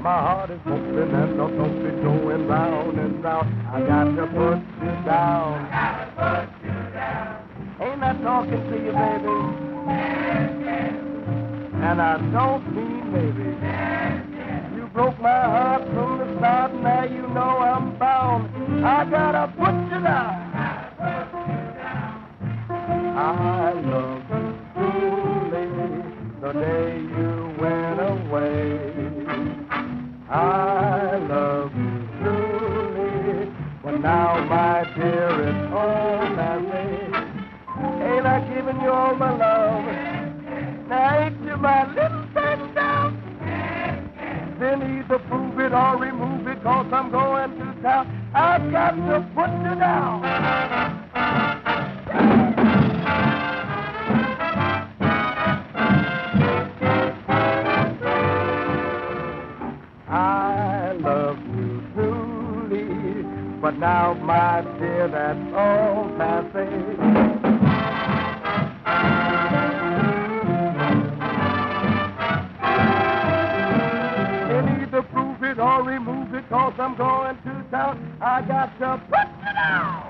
My heart is hoping and the thoughts is going round and round. I got to put you down. I gotta put you down. Ain't I talking to you, baby? Yes, yes. And I don't mean maybe. Yes, yes. You broke my heart from the start, and now you know I'm bound. I gotta put you down. I gotta put you down. I love you truly the day you went away. I love you truly, but now, my dear, it's all that way. Ain't I giving you all my love? Now ain't you my little baby down? Then either prove it or remove it, 'cause I'm going to town. I've got to put you down. I love you truly, but now, my dear, that's all passé. Then either prove it or remove it, 'cause I'm going to town. I got to put you down.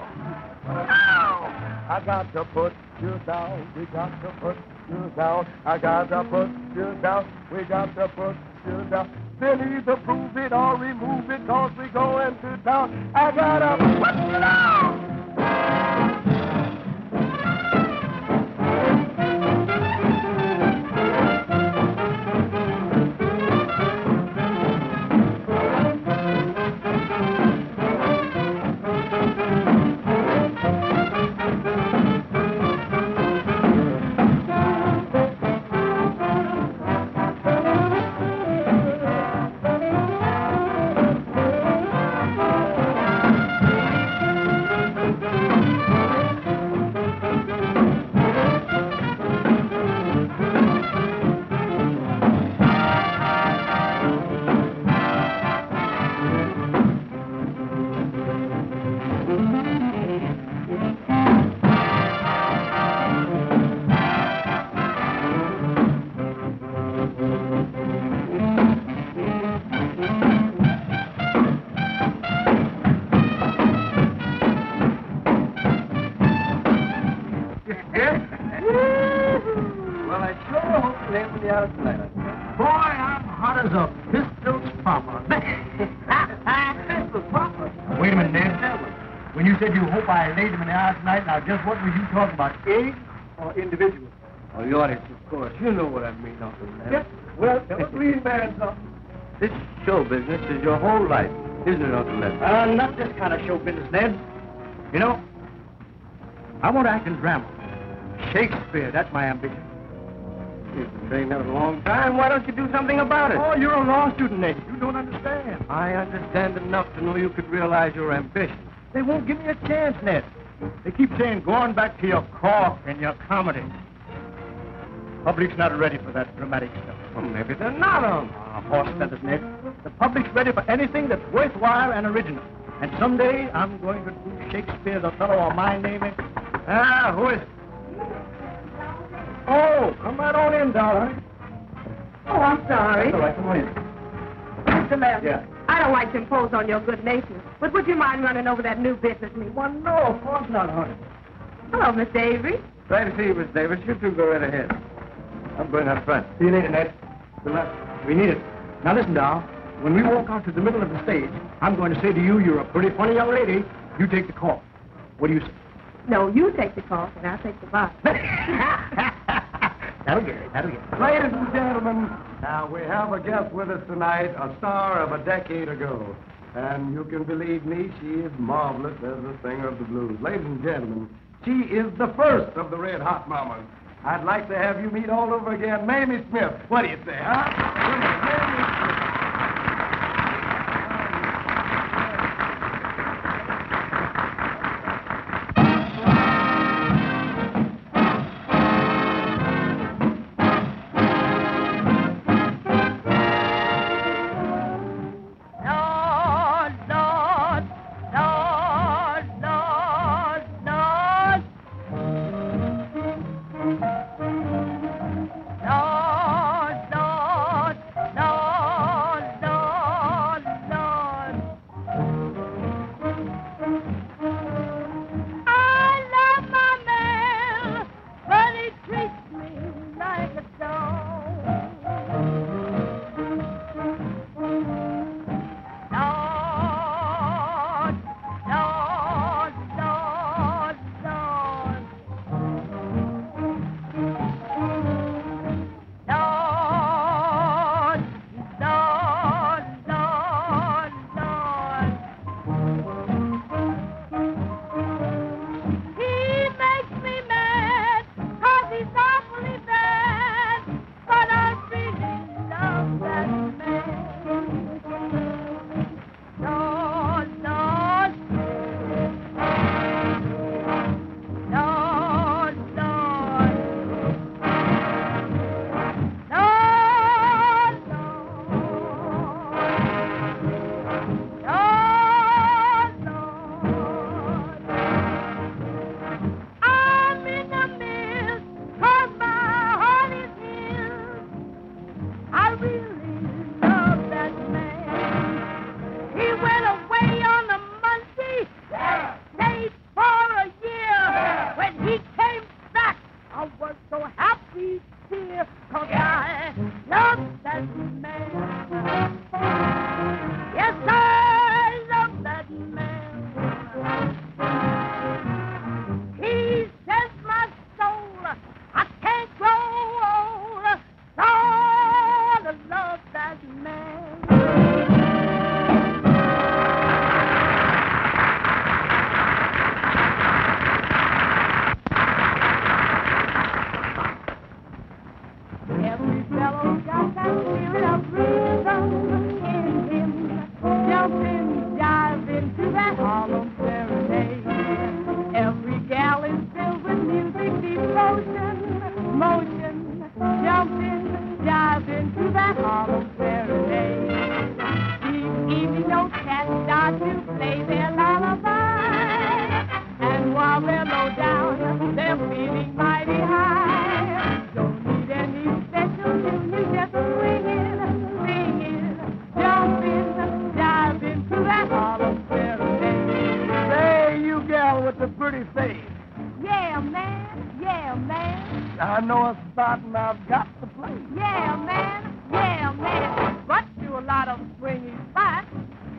I got to put you down. We got to put you down. I got to put you down. We got to put you down. Then either prove it or remove it, 'cause we going to town. I gotta put you down. Just what were you talking about, age or individual? Oh, the audience, of course. You know what I mean, Uncle Lem. Yes, well, tell a green man something. This show business is your whole life, isn't it, Uncle Lem? Not this kind of show business, Ned. You know, I want to act in drama. Shakespeare, that's my ambition. You've been trained that a long time. Why don't you do something about it? Oh, you're a law student, Ned. You don't understand. I understand enough to know you could realize your ambition. They won't give me a chance, Ned. They keep saying, go on back to your cork and your comedy. Public's not ready for that dramatic stuff. Well, maybe they're not on. Horse feathers, Ned. The public's ready for anything that's worthwhile and original. And someday, I'm going to do Shakespeare's Othello or my name in... who is it? Oh, come right on in, darling. Oh, I'm sorry. That's all right, come on in. Mr. Lem, Yeah. I don't like to impose on your good nature, but would you mind running over that new business meeting? Well, no, of course not, honey. Hello, Miss Avery. Glad to see you, Miss Davis. You two go right ahead. I'm going up front. See you later, Ned. Good luck. We need it. Now, listen, Doll. When we walk out to the middle of the stage, I'm going to say to you, you're a pretty funny young lady. You take the call. What do you say? No, you take the call, and I'll take the box. That'll get it. That'll get it. Ladies and gentlemen, now we have a guest with us tonight, a star of a decade ago. And you can believe me, she is marvelous as a singer of the blues. Ladies and gentlemen, she is the first of the Red Hot Mamas. I'd like to have you meet all over again, Mamie Smith. What do you say, huh? Mamie Smith. Lord, Lord, Lord. Othello got that spirit of rhythm in him. Jumping, diving to that Harlem serenade. Every gal is filled with music, devotion, motion. Jumping, diving to that Harlem serenade. These evening notes cats start to play their lullaby. And while they're low down, they're feeling mighty high. Don't need any special tune, you just swing it, sing it, jump in, dive into that Harlem serenade. Say, you gal with the pretty face. Yeah, man, yeah, man. I know a spot and I've got the place. Yeah, man, yeah, man. But to a lot of swingy spots,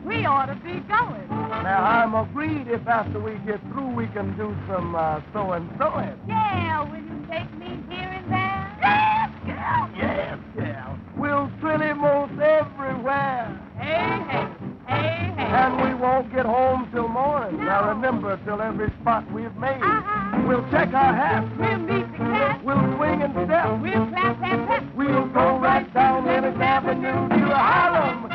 we ought to be going. Now, I'm agreed if after we get through we can do some so-and-soing. Yeah, will you take me here and there? Yes, gal. Yes, gal. We'll trilly most everywhere. Hey, hey, hey, hey. And we won't get home till morning. No. Now, remember, till every spot we've made. Uh-huh. We'll check our hats. We'll meet the cat. We'll swing and step. We'll clap, clap, clap. We'll go right down Lennox Avenue to Harlem.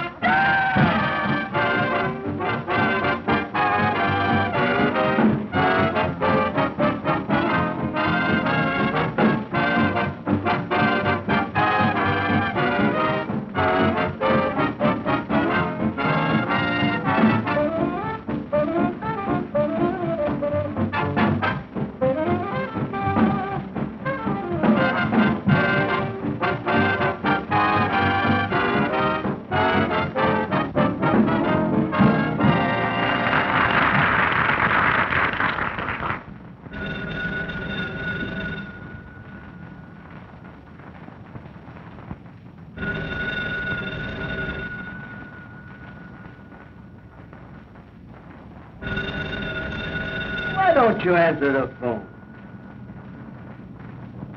Why don't you answer the phone?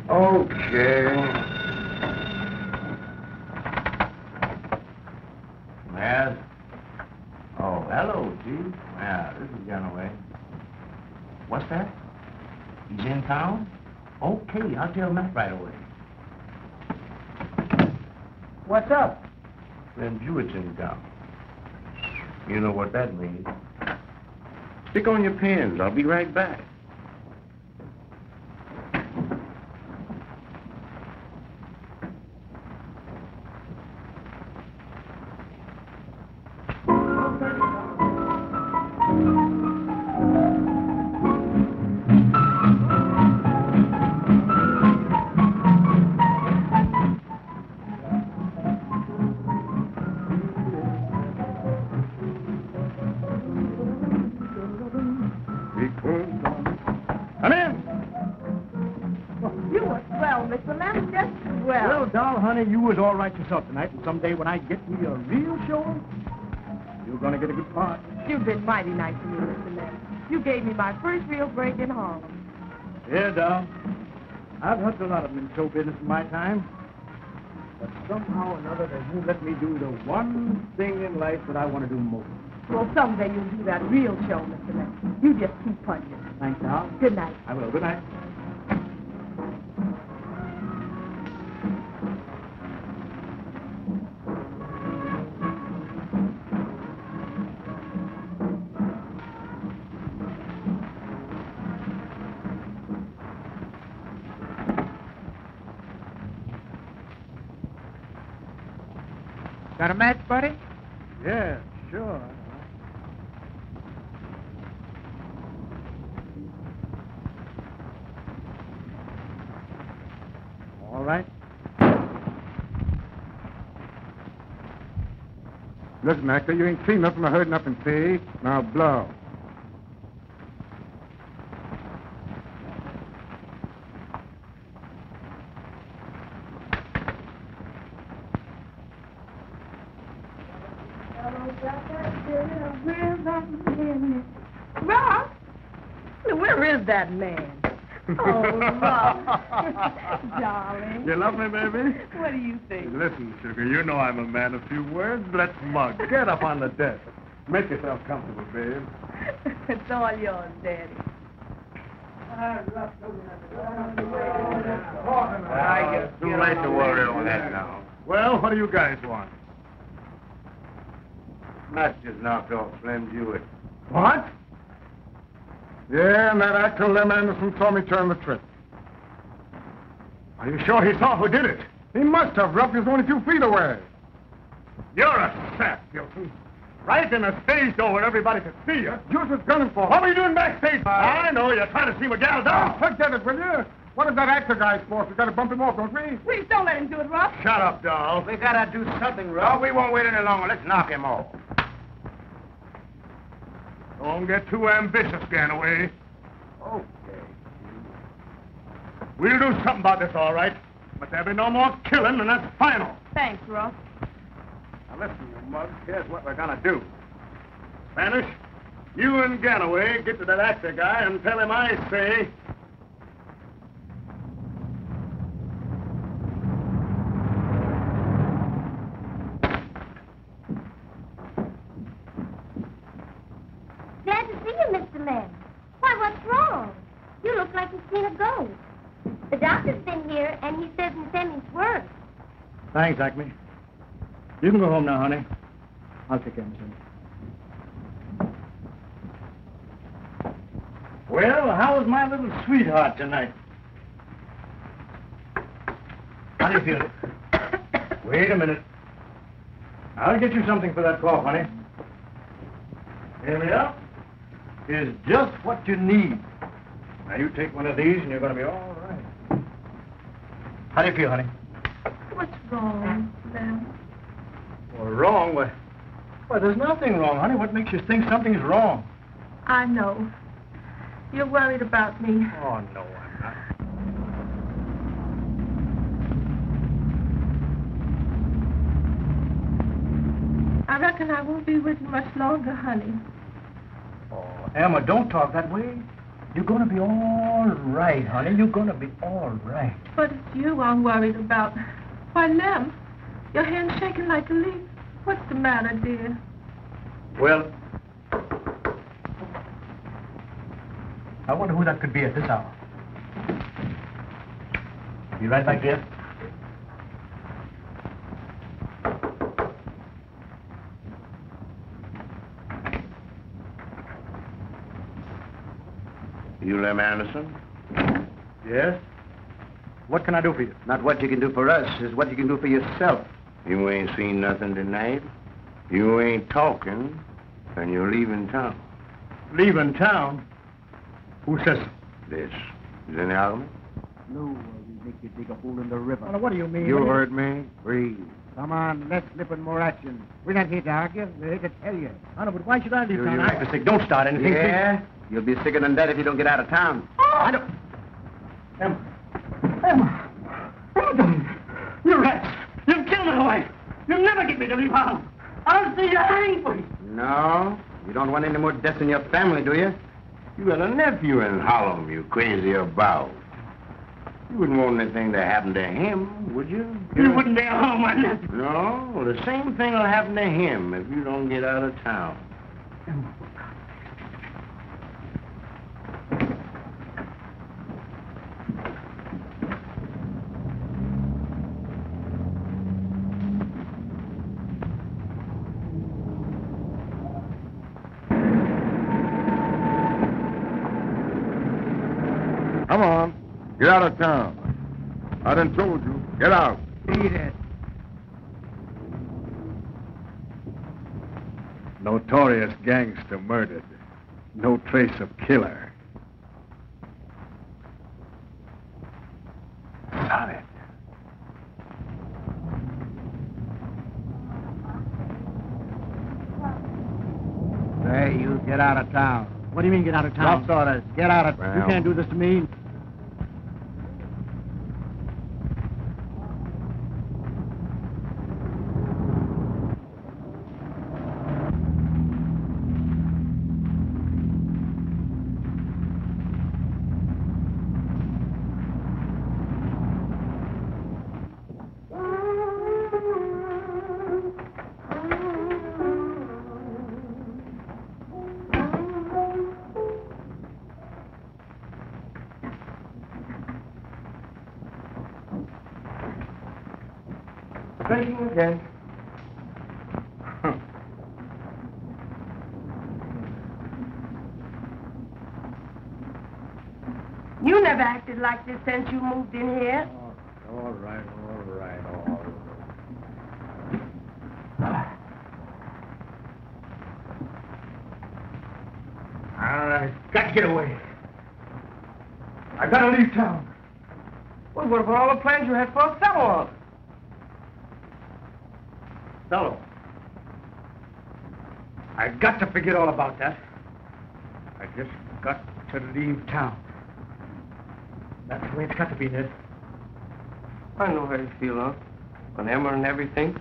Okay. Yes? Oh, hello, Chief. Yeah, this is Gunaway. What's that? He's in town? Okay, I'll tell Matt right away. What's up? Lem Jewett's in town. You know what that means. Stick on your pins. I'll be right back. Come in. You were swell, Mr. Lem, just swell. Well, doll, honey, you was all right yourself tonight, and someday when I get me a real show, you're gonna get a good part. You've been mighty nice to me, Mr. Lem. You gave me my first real break in Harlem. Yeah, doll. I've helped a lot of them in show business in my time, but somehow or another they won't let me do the one thing in life that I want to do most. Well, someday you'll do that real show, Mr. Lem. You just keep punching. Thanks, doll. Good night. I will. Good night. Got a match, buddy? Yeah, sure. All right. Listen, actor, you ain't seen nothing or heard nothing, see? Now blow. Rob, where is that man? Oh, Rob. Darling. You love me, baby? What do you think? Listen, sugar, you know I'm a man of few words. Let's mug. Get up on the desk. Make yourself comfortable, babe. It's all yours, Daddy. It's too late to worry over that now. Well, what do you guys want? Match just knocked off Slim Jewett. What? Yeah, and that actor Lem Anderson saw me turn the trick. Are you sure he saw who did it? He must have. Ruff is only 2 feet away. You're a sap, Gilson. Right in the stage door where everybody could see you. You're just gunning for. What were you doing backstage? I know, you're trying to see McGall down. Forget it, will you? What is that actor guy's for? We gotta bump him off, don't we? Please don't let him do it, Ruff. Shut up, doll. We gotta do something, Ruff. We won't wait any longer. Let's knock him off. Don't get too ambitious, Ganaway. Okay. We'll do something about this, all right. But there'll be no more killing, and that's final. Thanks, Ruff. Now listen, you mug. Here's what we're gonna do. Spanish, you and Ganaway get to that actor guy and tell him I say... Glad to see you, Mr. Lem. Why, what's wrong? You look like you've seen a ghost. The doctor's been here, and he says Miss Emmy's worse. Thanks, Acme. You can go home now, honey. I'll take care of Miss Emmy. Well, how was my little sweetheart tonight? How do you feel? Wait a minute. I'll get you something for that cough, honey. Here we are. Is just what you need. Now, you take one of these, and you're going to be all right. How do you feel, honey? What's wrong, Lem? Well, wrong? Why, there's nothing wrong, honey. What makes you think something's wrong? I know. You're worried about me. Oh, no, I'm not. I reckon I won't be with you much longer, honey. Oh, Emma, don't talk that way. You're going to be all right, honey. You're going to be all right. But it's you I'm worried about. Why, Lem, your hand's shaking like a leaf. What's the matter, dear? Well, I wonder who that could be at this hour. Be right back, dear. You Lem Anderson? Yes? What can I do for you? Not what you can do for us, is what you can do for yourself. You ain't seen nothing tonight. You ain't talking, and you're leaving town. Leaving town? Who says so? This is in Harlem. No, we make you dig a hole in the river. Well, what do you mean? You heard me. Breathe. Come on, let's slip in more action. We're not here to argue, we're here to tell you. I know, but why should I leave Do town? you- I'm sick. Don't start anything. Yeah? You'll be sicker than that if you don't get out of town. I don't... Emma, darling, you rats. You've killed my wife. You'll never get me to leave home. I'll see you hanged for you. No? You don't want any more deaths in your family, do you? You got a nephew in Harlem you crazy about. You wouldn't want anything to happen to him, would you? You wouldn't dare harm my nephew. No, the same thing will happen to him if you don't get out of town. Come on. Get out of town. I done told you. Get out. Beat it. Notorious gangster murdered. No trace of killer. Solid. Say, you get out of town. What do you mean, get out of town? Lost orders. Get out of town. You can't do this to me. Drinking again. You never acted like this since you moved in here. All right. Got to get away. I gotta leave town. Well, what about all the plans you had for Othello? Othello. I got to forget all about that. I just got to leave town. That's the way it's got to be, Ned. I know how you feel, huh? On Emma and everything.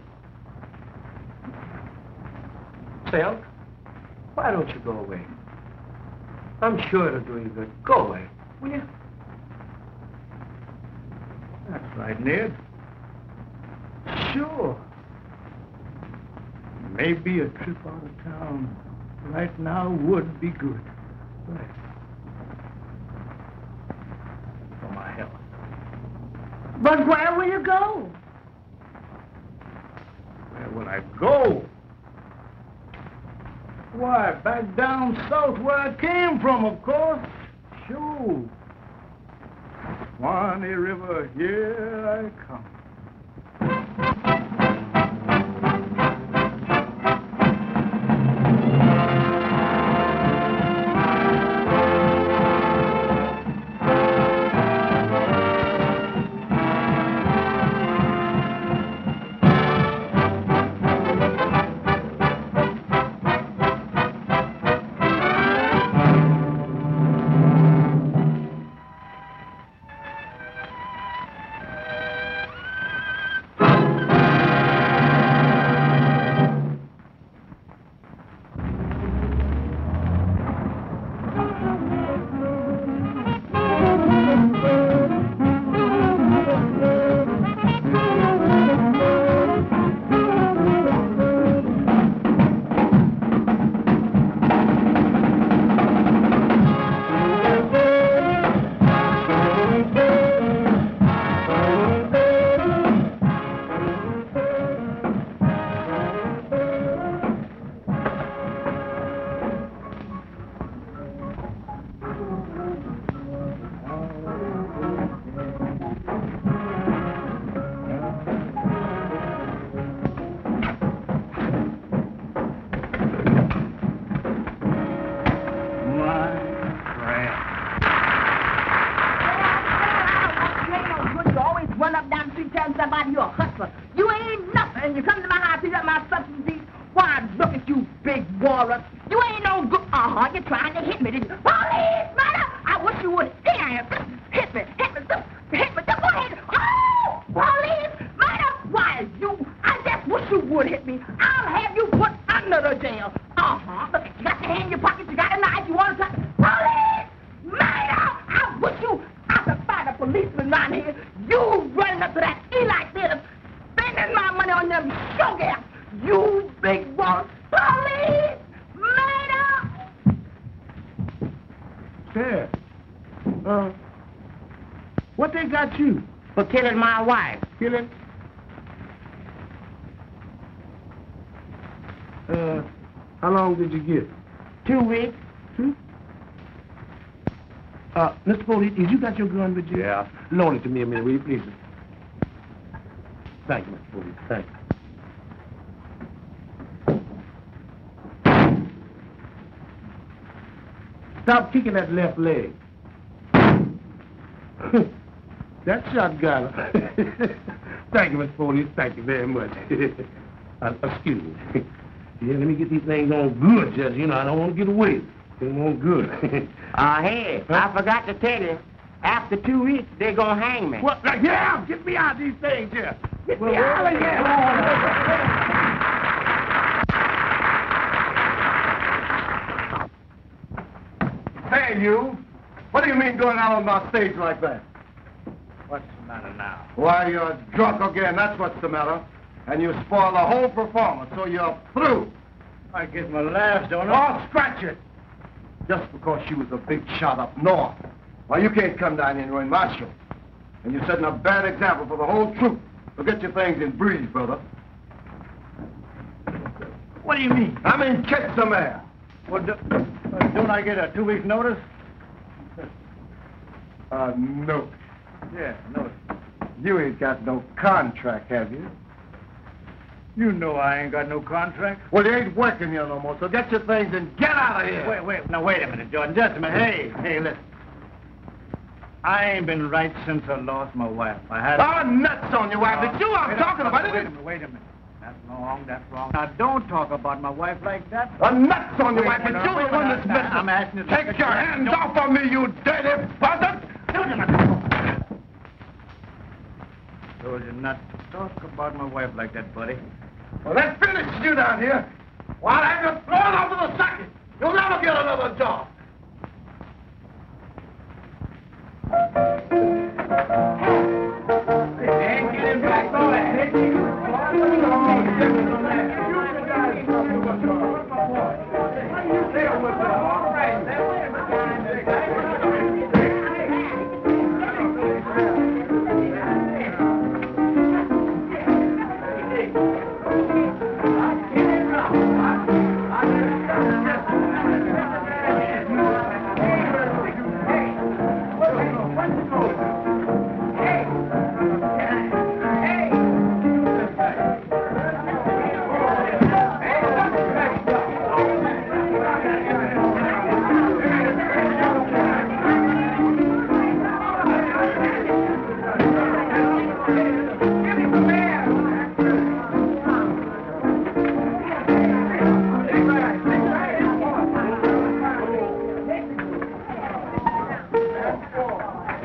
Say, Unc, why don't you go away? I'm sure it'll do you good. Go away, will you? That's right, Ned. Sure. Maybe a trip out of town right now would be good. Right. For my health. But where will you go? Where will I go? Why, back down south where I came from, of course. Sure. Swanee River, here I come. What they got you? For killing my wife. Killing? How long did you get? 2 weeks. 2? Mr. Police, you got your gun with you? Yeah. Loan it to me a minute, will you, please? Thank you, Mr. Police. Thank you. Stop kicking that left leg. That shot got her. Thank you, Mr. Police. Thank you very much. Excuse me. Yeah, let me get these things on good, Judge. You know, I don't want to get away. Things on good. Hey, I forgot to tell you. After 2 weeks, they're going to hang me. What? Yeah, get me out of these things here. Get me out of here. Hey, you. What do you mean going out on my stage like that? What's the matter now? Why, you're drunk again, that's what's the matter. And you spoil the whole performance, so you're through. I get my laughs, don't I? Oh, scratch it! Just because she was a big shot up north. Why, you can't come down here and ruin my show. And you're setting a bad example for the whole troupe. Well, get your things and breathe, brother. What do you mean? I mean, catch some air. Well, don't I get a 2 weeks notice? No. Yeah, notice. You ain't got no contract, have you? You know I ain't got no contract. Well, you ain't working here no more, so get your things and get out of here. Wait a minute, Jordan. Just a minute. Hey, listen. I ain't been right since I lost my wife. I had... Oh, nuts on your wife. It's you I'm talking about, isn't it? Wait a minute. That's wrong. Now, don't talk about my wife like that. Nuts on your wife. It's you the one that's messing. I'm asking you... Take your hands off of me, you dirty buzzard! Told you not to talk about my wife like that, buddy. Well, that finishes you down here. While I'm just thrown off to the socket, you'll never get another job. Hey, get him back,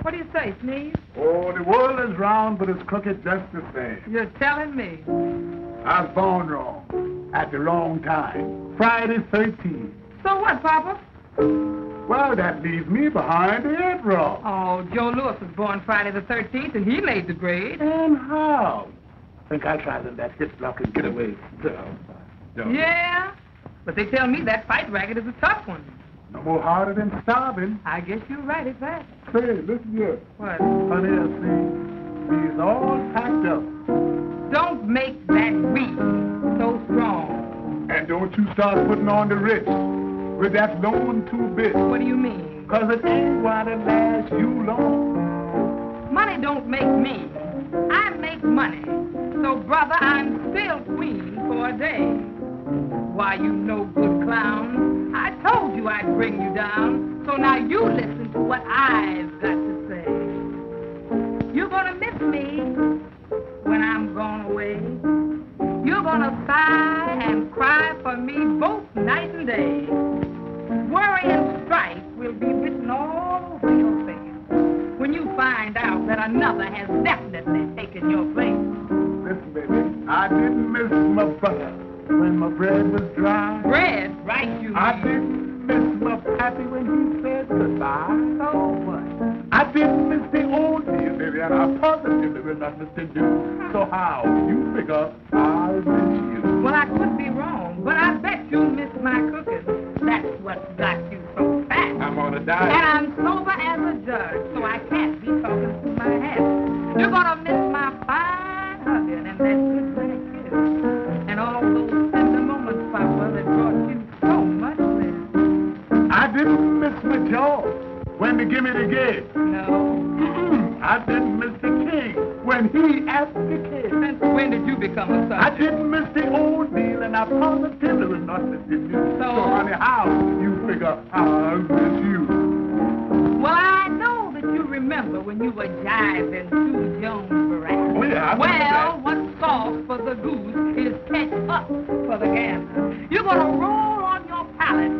What do you say, Sneeze? Oh, the world is round, but it's crooked just the same. You're telling me. I was born wrong, at the wrong time. Friday 13th. So what, Papa? Well, that leaves me behind the 8th row. Oh, Joe Lewis was born Friday the 13th, and he made the grade. And how? Think I'll try that hip block and get away. Yeah, but they tell me that fight racket is a tough one. No more harder than starving. I guess you're right at that. Say, listen here. What? Honey, I see. He's all packed up. Don't make that weed so strong. And don't you start putting on the rich with that loan too big. What do you mean? 'Cause it ain't gonna last you long. Money don't make me. I make money. So, brother, I'm still queen for a day. Why, you no good clown. I told you I'd bring you down. So now you listen to what I've got to say. You're gonna miss me when I'm gone away. You're gonna sigh and cry for me both night and day. Worry and strife will be written all over your face when you find out that another has definitely taken your place. Listen, baby, I didn't miss my butter when my bread was dry. Bread, right, you I mean. didn't miss my pappy when he said goodbye. So what? I didn't miss the old deal, baby, and I positively will not miss the new. So how you figure I'll miss you? Well, I could be wrong, but I bet you miss my cooking. That's what's got you so fat. I'm on a And diet. I'm sober as a judge, so I can't be talking through my hat. You're gonna miss my fine hugging and that good night kiss. And all those tender moments, Papa, that brought you so much bliss. I didn't miss my jaw when they give me the gig. No. I didn't miss the king when he asked the kid. Since when did you become a I subject? didn't miss the old deal, and I positively will not miss the new. So? Honey, how you figure I'll miss you? Well, I know that you remember when you were jiving Sue Jones' Barack. Oh, yeah, I remember Well, what's sauce for the goose is catch up for the gander. You're gonna roll on your pallet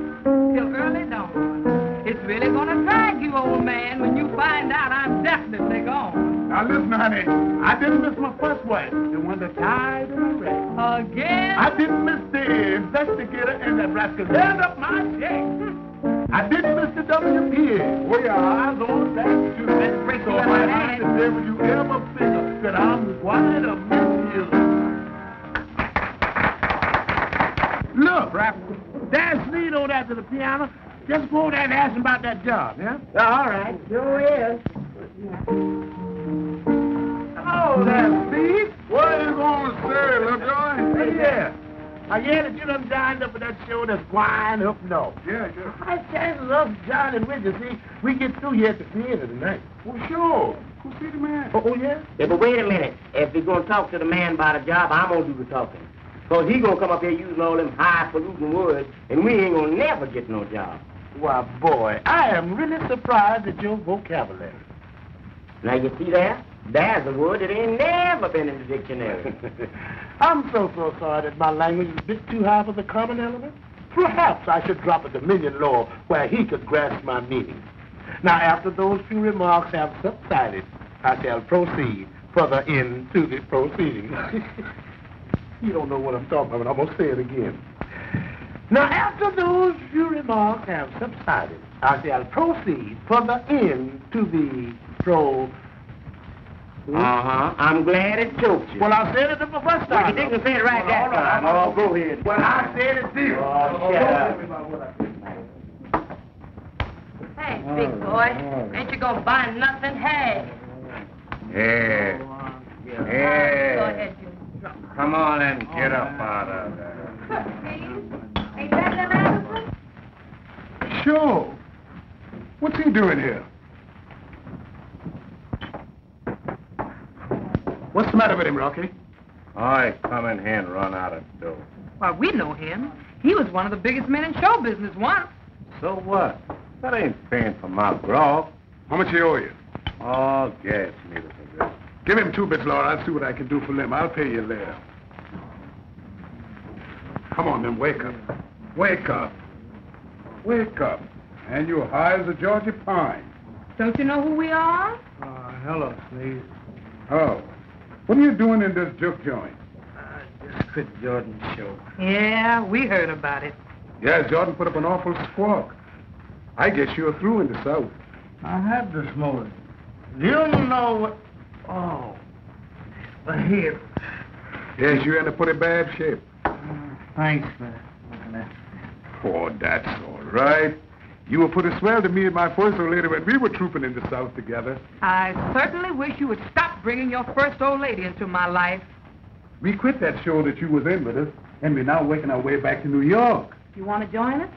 till early dawn. It's really gonna drag you, old man, when you find out I'm definitely gone. Now listen, honey, I didn't miss my first wife, the one that died in a wreck. Again? I didn't miss the investigator and that rascal held up my check. I didn't miss the WPA. Well, your eyes on that, too. Let's break So you up my like honey, that. never you ever figure that I'm going to miss you. Look, Rap, there's Sneed over there to the piano. Just go over there and ask him about that job, yeah? All right, sure is. Oh, there, Steve. What are you going to say, Lovejoy? Hey, yeah. I hear that you done dined up at that show that's wine up north. Yeah. How's chances of joining with you? See, we get through here at the theater tonight. Well, sure. Go see the man. Oh, yeah? Yeah, but wait a minute. If you're going to talk to the man about a job, I'm going to do the talking. Because he's going to come up here using all them high-polluting words, and we ain't going to never get no job. Why, boy, I am really surprised at your vocabulary. Now, you see that? There's a word that ain't never been in the dictionary. I'm so sorry that my language is a bit too high for the common element. Perhaps I should drop a dominion law where he could grasp my meaning. Now, after those few remarks have subsided, I shall proceed further into the proceedings. You don't know what I'm talking about, but I'm going to say it again. Now, after those few remarks have subsided, I shall proceed further into the I'm glad it choked you. Well, I said it the first time. Well, you didn't say it right that time. Oh, go ahead. Well, I said it did. Oh, shut up. Hey, big boy, ain't you gonna buy nothing? Hey. Yeah. Go ahead, you drunk. Come on and get up out of there. Ain't that Lem Anderson? Sure. What's he doing here? What's the matter with him, Rocky? I come in here and run out of dough. Why, we know him. He was one of the biggest men in show business once. So what? That ain't paying for my grog. How much he owe you? Oh, gas meter for this. Give him 2 bits, Laura. I'll see what I can do for Lem. I'll pay you later. Come on, Lem. Wake up. Wake up. Wake up. And you're high as a Georgia pine. Don't you know who we are? Hello, Sneeze. Oh. What are you doing in this juke joint? Just quit Jordan's show. Yeah, we heard about it. Yeah, Jordan put up an awful squawk. I guess you're through in the South. I had this morning. You know what? Oh, the hip. Yes, you're in a pretty bad shape. Thanks for looking at. Oh, that's all right. You were pretty swell to me and my first old lady when we were trooping in the South together. I certainly wish you would stop bringing your first old lady into my life. We quit that show that you was in with us, and we're now working our way back to New York. You want to join us?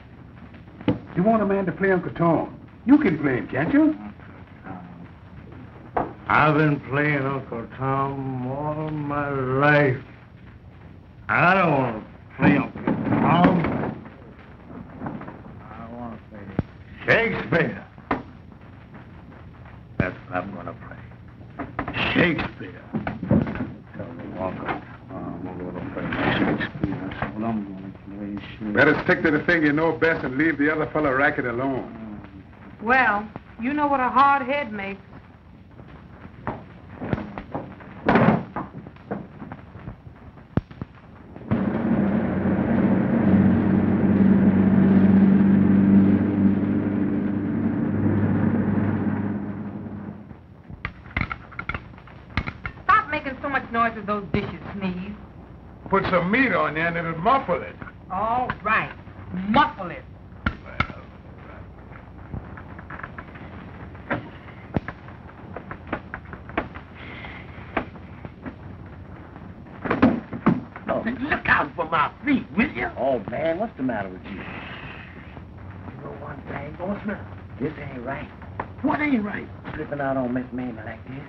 You want a man to play Uncle Tom? You can play him, can't you? I've been playing Uncle Tom all my life. I don't want to play Uncle Tom. I want to play Shakespeare. That's what I'm going to play. Shakespeare. Tell me, Uncle Tom, I'm going to play Shakespeare. That's what I'm going to play. Shakespeare. Better stick to the thing you know best and leave the other fella racket alone. Well, you know what a hard head makes. Stop making so much noise with those dishes, Sneeze. Put some meat on you and it'll muffle it. All right. Muffle it. Look out for my feet, will you? Oh, man, what's the matter with you? You know one thing, Bossman? This ain't right. What ain't right? Slipping out on Miss Mamie like this.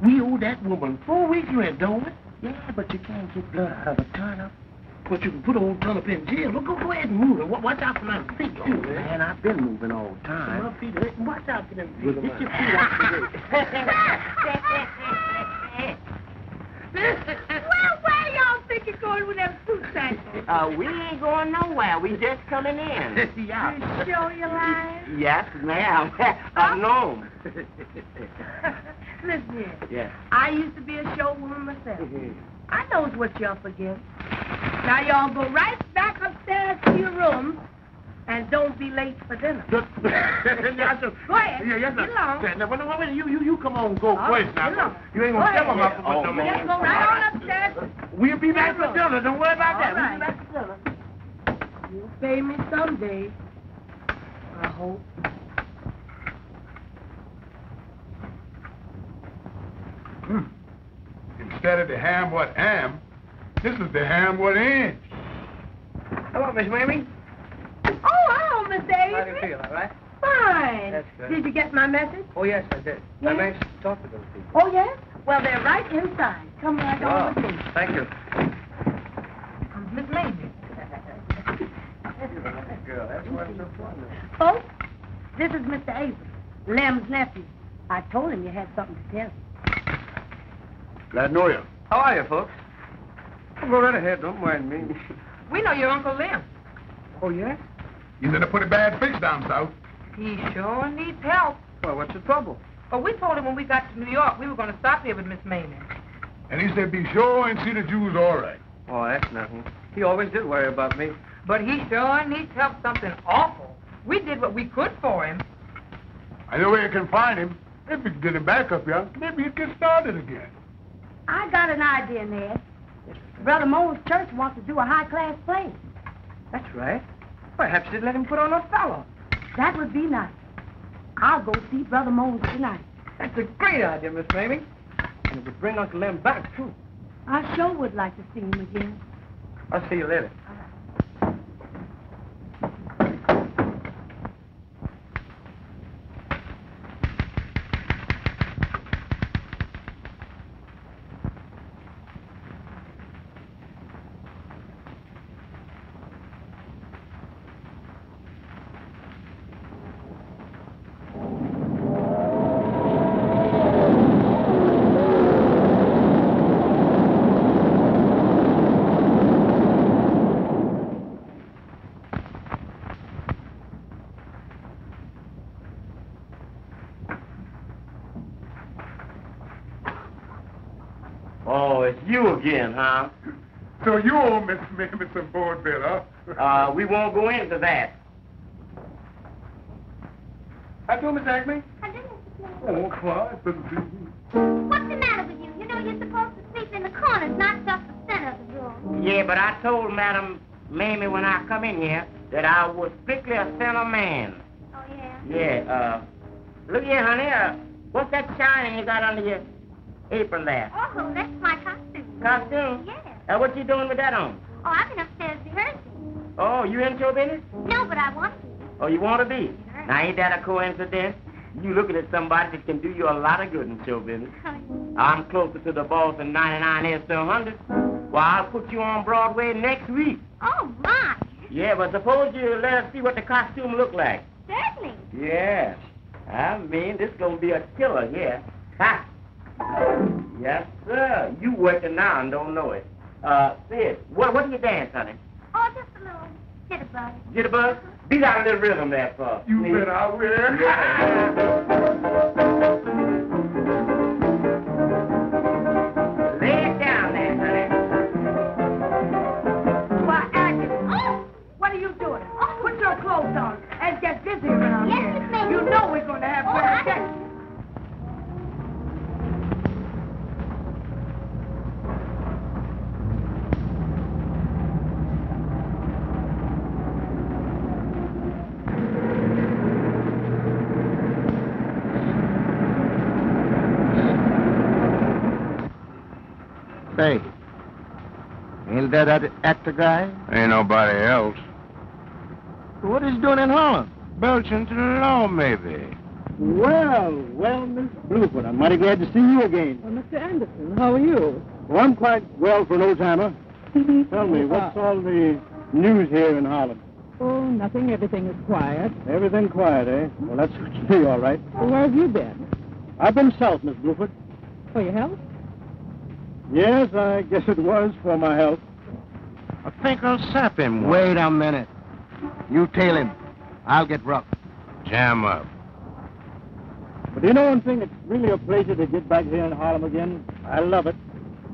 We owe that woman 4 weeks rent, don't we? Yeah, but you can't get blood out of a turnip. But you can put old Turnip in jail. Look, go ahead and move it. Watch out for my feet, too, man. Man, I've been moving all the time. My feet, watch out for them feet. Get your feet out the Well, where y'all think you're going with them fruit samples? We ain't going nowhere. We just coming in. Yeah. You sure you're lying? Yes, ma'am. No. Listen here. Yeah. I used to be a showwoman myself. I knows what you're up against. Now y'all go right back upstairs to your room and don't be late for dinner. Yes, sir. Go ahead. Yeah, yes, sir. Get along. Now, wait, you come on, go Oh, first now. get along. You ain't Go gonna tell ahead. them up Oh, no man. Just go right on upstairs. We'll be back for dinner. Don't worry about that. All We'll be right. back for dinner. You'll pay me someday. I hope. It's Instead of the ham what am, this is the ham what ends. Hello, Miss Mamie. Oh, hello, Mr. Avery. How do you feel, all right? Fine. That's good. Did you get my message? Oh, yes, I did. Yes? I managed to talk to those people. Oh, yes? Well, they're right inside. Come right on with me. Thank you. Miss Mamie. Girl, that's what's so fun. Folks, this is Mr. Avery, Lem's nephew. I told him you had something to tell him. Glad to know you. How are you, folks? Oh, go right ahead. Don't mind me. We know your Uncle Lem. Oh, yes? He's in a pretty bad fix down south. He sure needs help. Well, what's the trouble? But we told him when we got to New York we were going to stop here with Miss Mamie. And he said be sure and see the Jews all right. Oh, that's nothing. He always did worry about me. But he sure needs help something awful. We did what we could for him. I know where you can find him. If we can get him back up here, maybe he'd get started again. I got an idea, Ned. Brother Mo's church wants to do a high-class play. That's right. Perhaps you'd let him put on Othello. That would be nice. I'll go see Brother Mo's tonight. That's a great idea, Miss Mamie. And it would bring Uncle Lem back, too. I sure would like to see him again. I'll see you later. Oh, it's you again, huh? So you owe Miss Mamie some board bill, huh? We won't go into that. I told Miss Acme. I didn't explain. Oh, quiet. What's the matter with you? You know you're supposed to sleep in the corners, not just the center of the room. Yeah, but I told Madam Mamie when I come in here that I was strictly a center man. Oh, yeah? Yeah, look here, honey, what's that shining you got under your apron there? Oh, that's my costume. Costume? Yes. What you doing with that on? Oh, I've been upstairs rehearsing. Oh, you in show business? No, but I want to. Oh, you want to be? Now, ain't that a coincidence? You looking at somebody that can do you a lot of good in show business. I'm closer to the boss than 99 is to 100. Well, I'll put you on Broadway next week. Oh, my. Yeah, but suppose you let us see what the costume look like. Certainly. Yeah. I mean, this gonna be a killer here. Ha! Yes, sir. You working now and don't know it. Sid, what do you dance, honey? Oh, just a little jitterbug. Jitterbug? Beat out a little rhythm there, for You bet I will. Lay it down there, honey. Why, Agnes, what are you doing? Put your clothes on and get busy around Yes, here. Miss Mamie. You know we're going to have better sex. Say, ain't that actor guy? Ain't nobody else. What is he doing in Harlem? Belching to the law, maybe. Well, Miss Bluefoot, I'm mighty glad to see you again. Well, Mr. Anderson, how are you? Well, I'm quite well for an old-timer. Tell me, what's all the news here in Harlem? Oh, nothing. Everything is quiet. Everything quiet, eh? Well, that's me, all right. Well, where have you been? I've been south, Miss Bluefoot. For your health? Yes, I guess it was for my health. I think I'll sap him. Wait a minute. You tail him. I'll get rough. Jam up. But you know one thing? It's really a pleasure to get back here in Harlem again. I love it.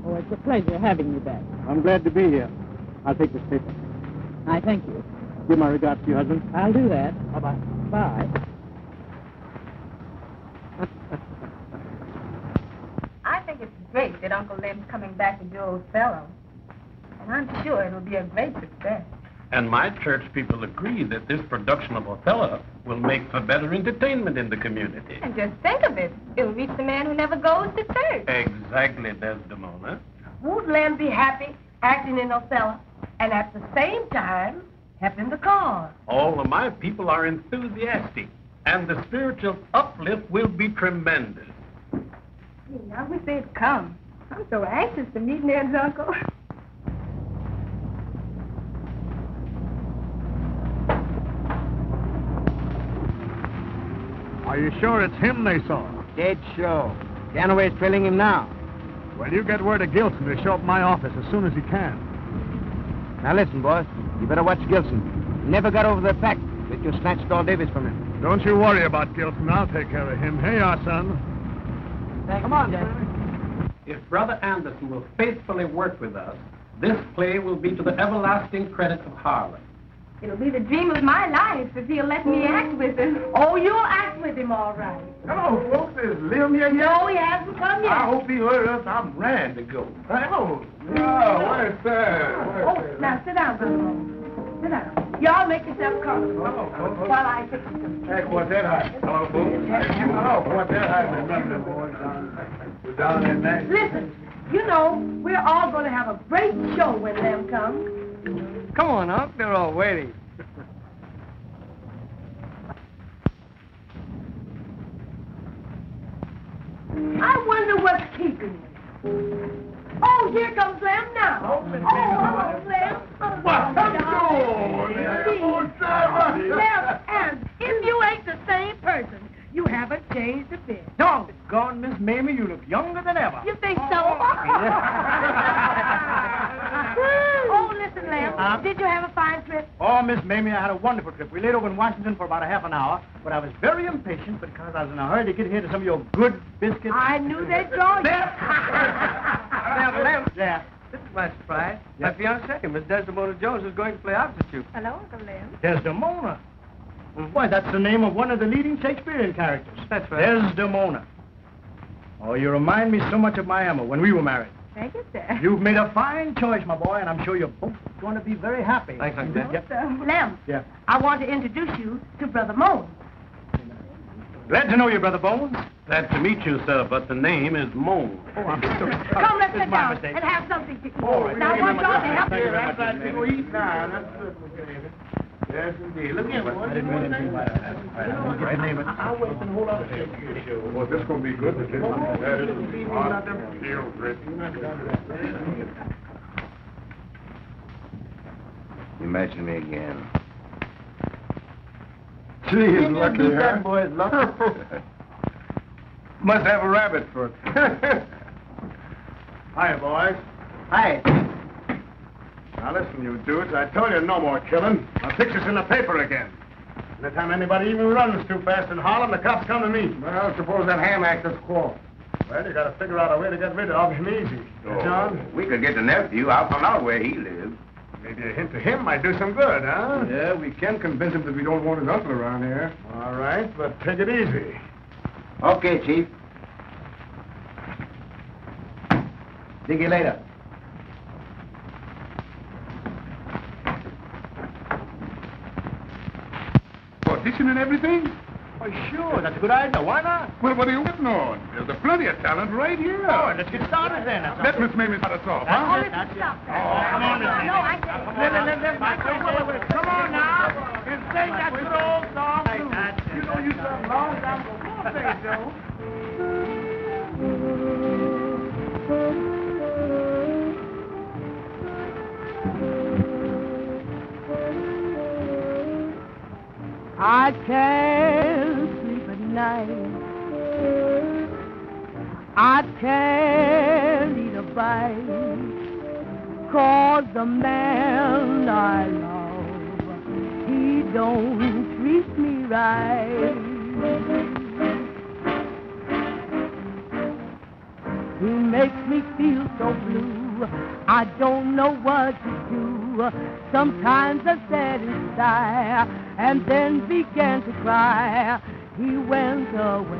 Oh, it's a pleasure having you back. I'm glad to be here. I'll take this paper. I thank you. Give my regards to your husband. I'll do that. Bye-bye. Bye. I think it's great that Uncle Lem's coming back to do Othello. And I'm sure it'll be a great success. And my church people agree that this production of Othello will make for better entertainment in the community. And just think of it. It'll reach the man who never goes to church. Exactly, Desdemona. would Lem be happy acting in Othello and at the same time helping the cause? All of my people are enthusiastic, and the spiritual uplift will be tremendous. Now we say it come. I'm so anxious to meet Ned's uncle. Are you sure it's him they saw? Dead sure. Ganaway's trailing him now. Well, you get word of Gilson to show up at my office as soon as he can. Now listen, boss. You better watch Gilson. He never got over the fact that you snatched all Davis from him. Don't you worry about Gilson. I'll take care of him. Here you are, son. Come on, If Brother Anderson will faithfully work with us, this play will be to the everlasting credit of Harlem. It'll be the dream of my life if he'll let me act with him. Oh, you'll act with him all right. Hello, folks. Is Lem here yet? No, he hasn't come yet. I hope he heard us. I'm ready to go. Hello. Oh, where's that? Oh, now sit down, Brother Moon. Sit down. Y'all make yourself comfortable while I fix it. Hey, what's that hiding? Hello, folks. Hello, what's that hiding? Nothing, boys. We're down in there. Listen, you know, we're all going to have a great show when Lem comes. Come on, Unc. They're all waiting. I wonder what's keeping you. Oh, here comes Lem now. Oh, hello, Lem. What? Lem, and if you ain't the same person, you haven't changed a bit. Doggone, Miss Mamie, you look younger than ever. You think so? Oh, listen, Lem. Did you have a fine trip? Oh, Miss Mamie, I had a wonderful trip. We laid over in Washington for about a half an hour, but I was very impatient because I was in a hurry to get here to some of your good biscuits. I knew they'd draw you. Lem. Yeah. This is my surprise. My fiancée, Miss Desdemona Jones, is going to play opposite you. Hello, Uncle Lem. Desdemona. Why, that's the name of one of the leading Shakespearean characters. That's right. Desdemona. Oh, you remind me so much of my Emma when we were married. Thank you, sir. You've made a fine choice, my boy, and I'm sure you're both going to be very happy. Thanks, Uncle. Yep. Lem, Yeah. I want to introduce you to Brother Moan. Glad to know you, Brother Bones. Glad to meet you, sir, but the name is Moan. Oh, I'm sorry. Come, let's It's sit my down mistake. and have something to eat. All right. Now, I want y'all to help Thank you me. very much. That's right. We'll eat now. That's good, Miss Yes, indeed. Look here, boys. I didn't mean anything by that. Right name it. I'll wait and hold on to you. Well, this is going to be good. That is real great. You mentioned me again. Gee, he's lucky, huh? That boy's lucky. Must have a rabbit foot. Hi, boys. Hi. Now, listen, you dudes. I told you no more killing. I'll fix this in the paper again. Anytime anybody even runs too fast in Harlem, the cops come to me. Well, suppose that ham actor's caught. Well, you got to figure out a way to get rid of him easy. John? We could get the nephew. I'll find out where he lives. Maybe a hint to him might do some good, huh? Yeah, we can convince him that we don't want his uncle around here. All right, but take it easy. Okay, Chief. See you later. Audition and everything? Oh, sure. That's a good idea. Why not? Well, what are you waiting on? There's a plenty of talent right here. Oh, let's get started then. Let Miss Mamie start us off, huh? That's it. Stop that. Oh, come on, Miss Mamie. No, I can't. Come on now. You sing that good old song, too. You know you sung long time before, say, Joe. I can't sleep at night. I can't eat a bite. 'Cause the man I love, he don't treat me right. He makes me feel so blue, I don't know what to do. Sometimes I sat and sigh, and then began to cry. He went away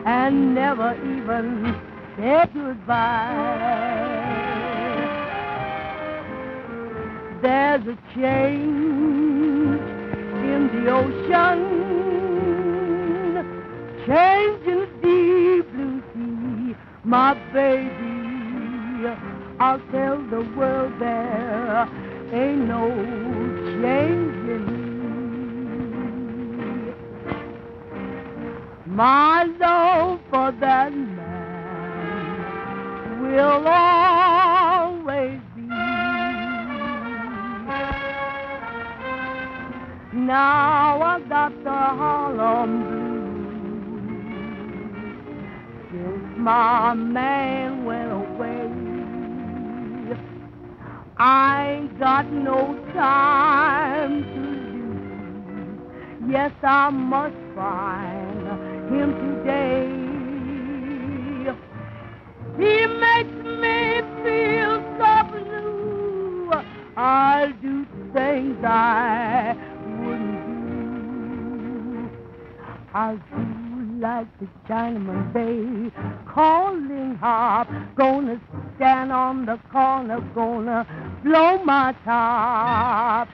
and never even said goodbye. There's a change in the ocean, change in the deep blue sea. My baby I'll tell the world there ain't no change in me. My love for that man will always be. Now I got the Harlem blues since my man went away. I ain't got no time to lose. Yes, I must find him today. He makes me feel so blue. I'll do things I wouldn't do. I'll do like the Chinaman Bay calling harp. Gonna stand on the corner, gonna blow my top.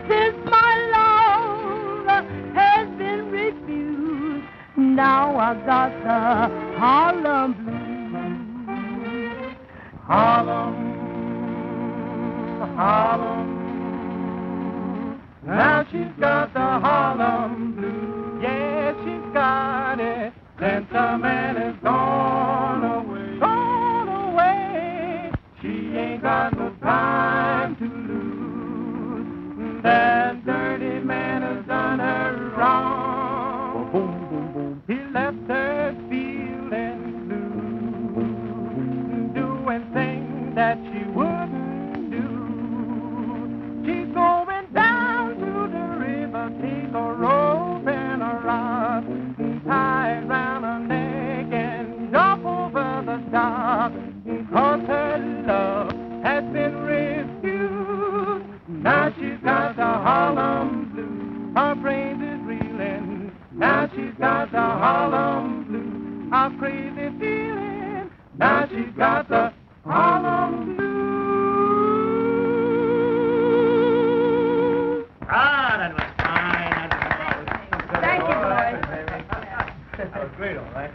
Since my love has been refused, now I got the Harlem blues. Harlem, Harlem. Now she's got the Harlem blues. Yeah, she's got it. Since the man is gone away. Gone away. She ain't got no time to lose. That dirty man has done her wrong. Boom, boom, boom. He left her feeling blue, doing things that she wouldn't do. She's going down to the river, take a rope and a rod, tie it round her neck and jump over the dock. Because her love has been refused. Now she's got the Harlem blues. Her brains is reeling. Now she's got the Harlem blues. A crazy feeling. Now she's got the Harlem blues. Ah, that was fine. Thank you, boys. That was great, all right.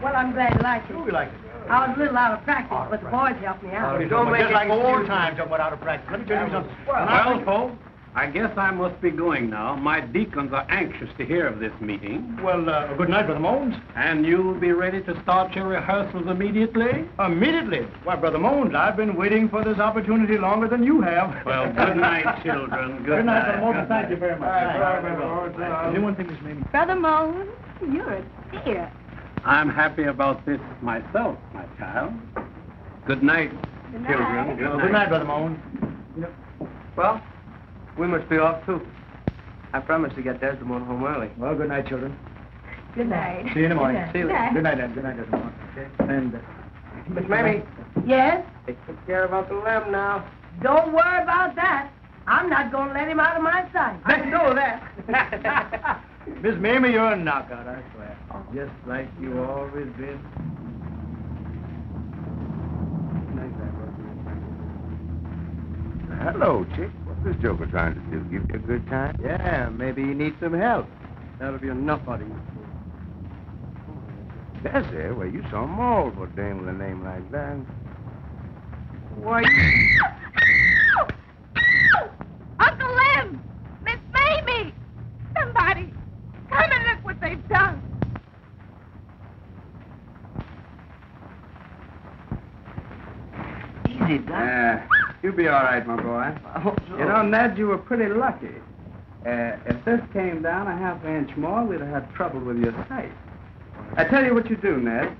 Well, I'm glad you liked it. Sure, we liked it. I was a little out of practice, but the boys helped me out. Don't make just like old times, but out of practice. Let me tell you something. Well, folks, I guess I must be going now. My deacons are anxious to hear of this meeting. Well, good night, Brother Mones. And you'll be ready to start your rehearsals immediately? Immediately? Why, Brother Mones, I've been waiting for this opportunity longer than you have. Well, good night, children. Good night, night. Brother Mones. Thank you very much. Anyone think this may be... Brother Moan, you're a dear. I'm happy about this myself, my child. Good night, children. Good night, Brother Mones. Well, we must be off, too. I promised to get Desdemona home early. Well, good night, children. Good night. See you in the morning. See you later. Good night, Ed. Good night, Desmond. And, Miss Mamie, Yes? they took care about the Lem now. Don't worry about that. I'm not going to let him out of my sight. I know that. Miss Mamie, you're a knockout, I swear. Just like you always been. Hello, chick. What's this joker trying to do? Give you a good time? Yeah, maybe you need some help. That'll be enough out of you. That's it. Well, you some mold for a dame with a name like that. Why, Uncle Lem! Miss Mamie! Somebody, come and look what they've done. easy, Doc. You'll be all right, my boy. I hope so. You know, Ned, you were pretty lucky. If this came down a half inch more, we'd have had trouble with your sight. I tell you what you do, Ned.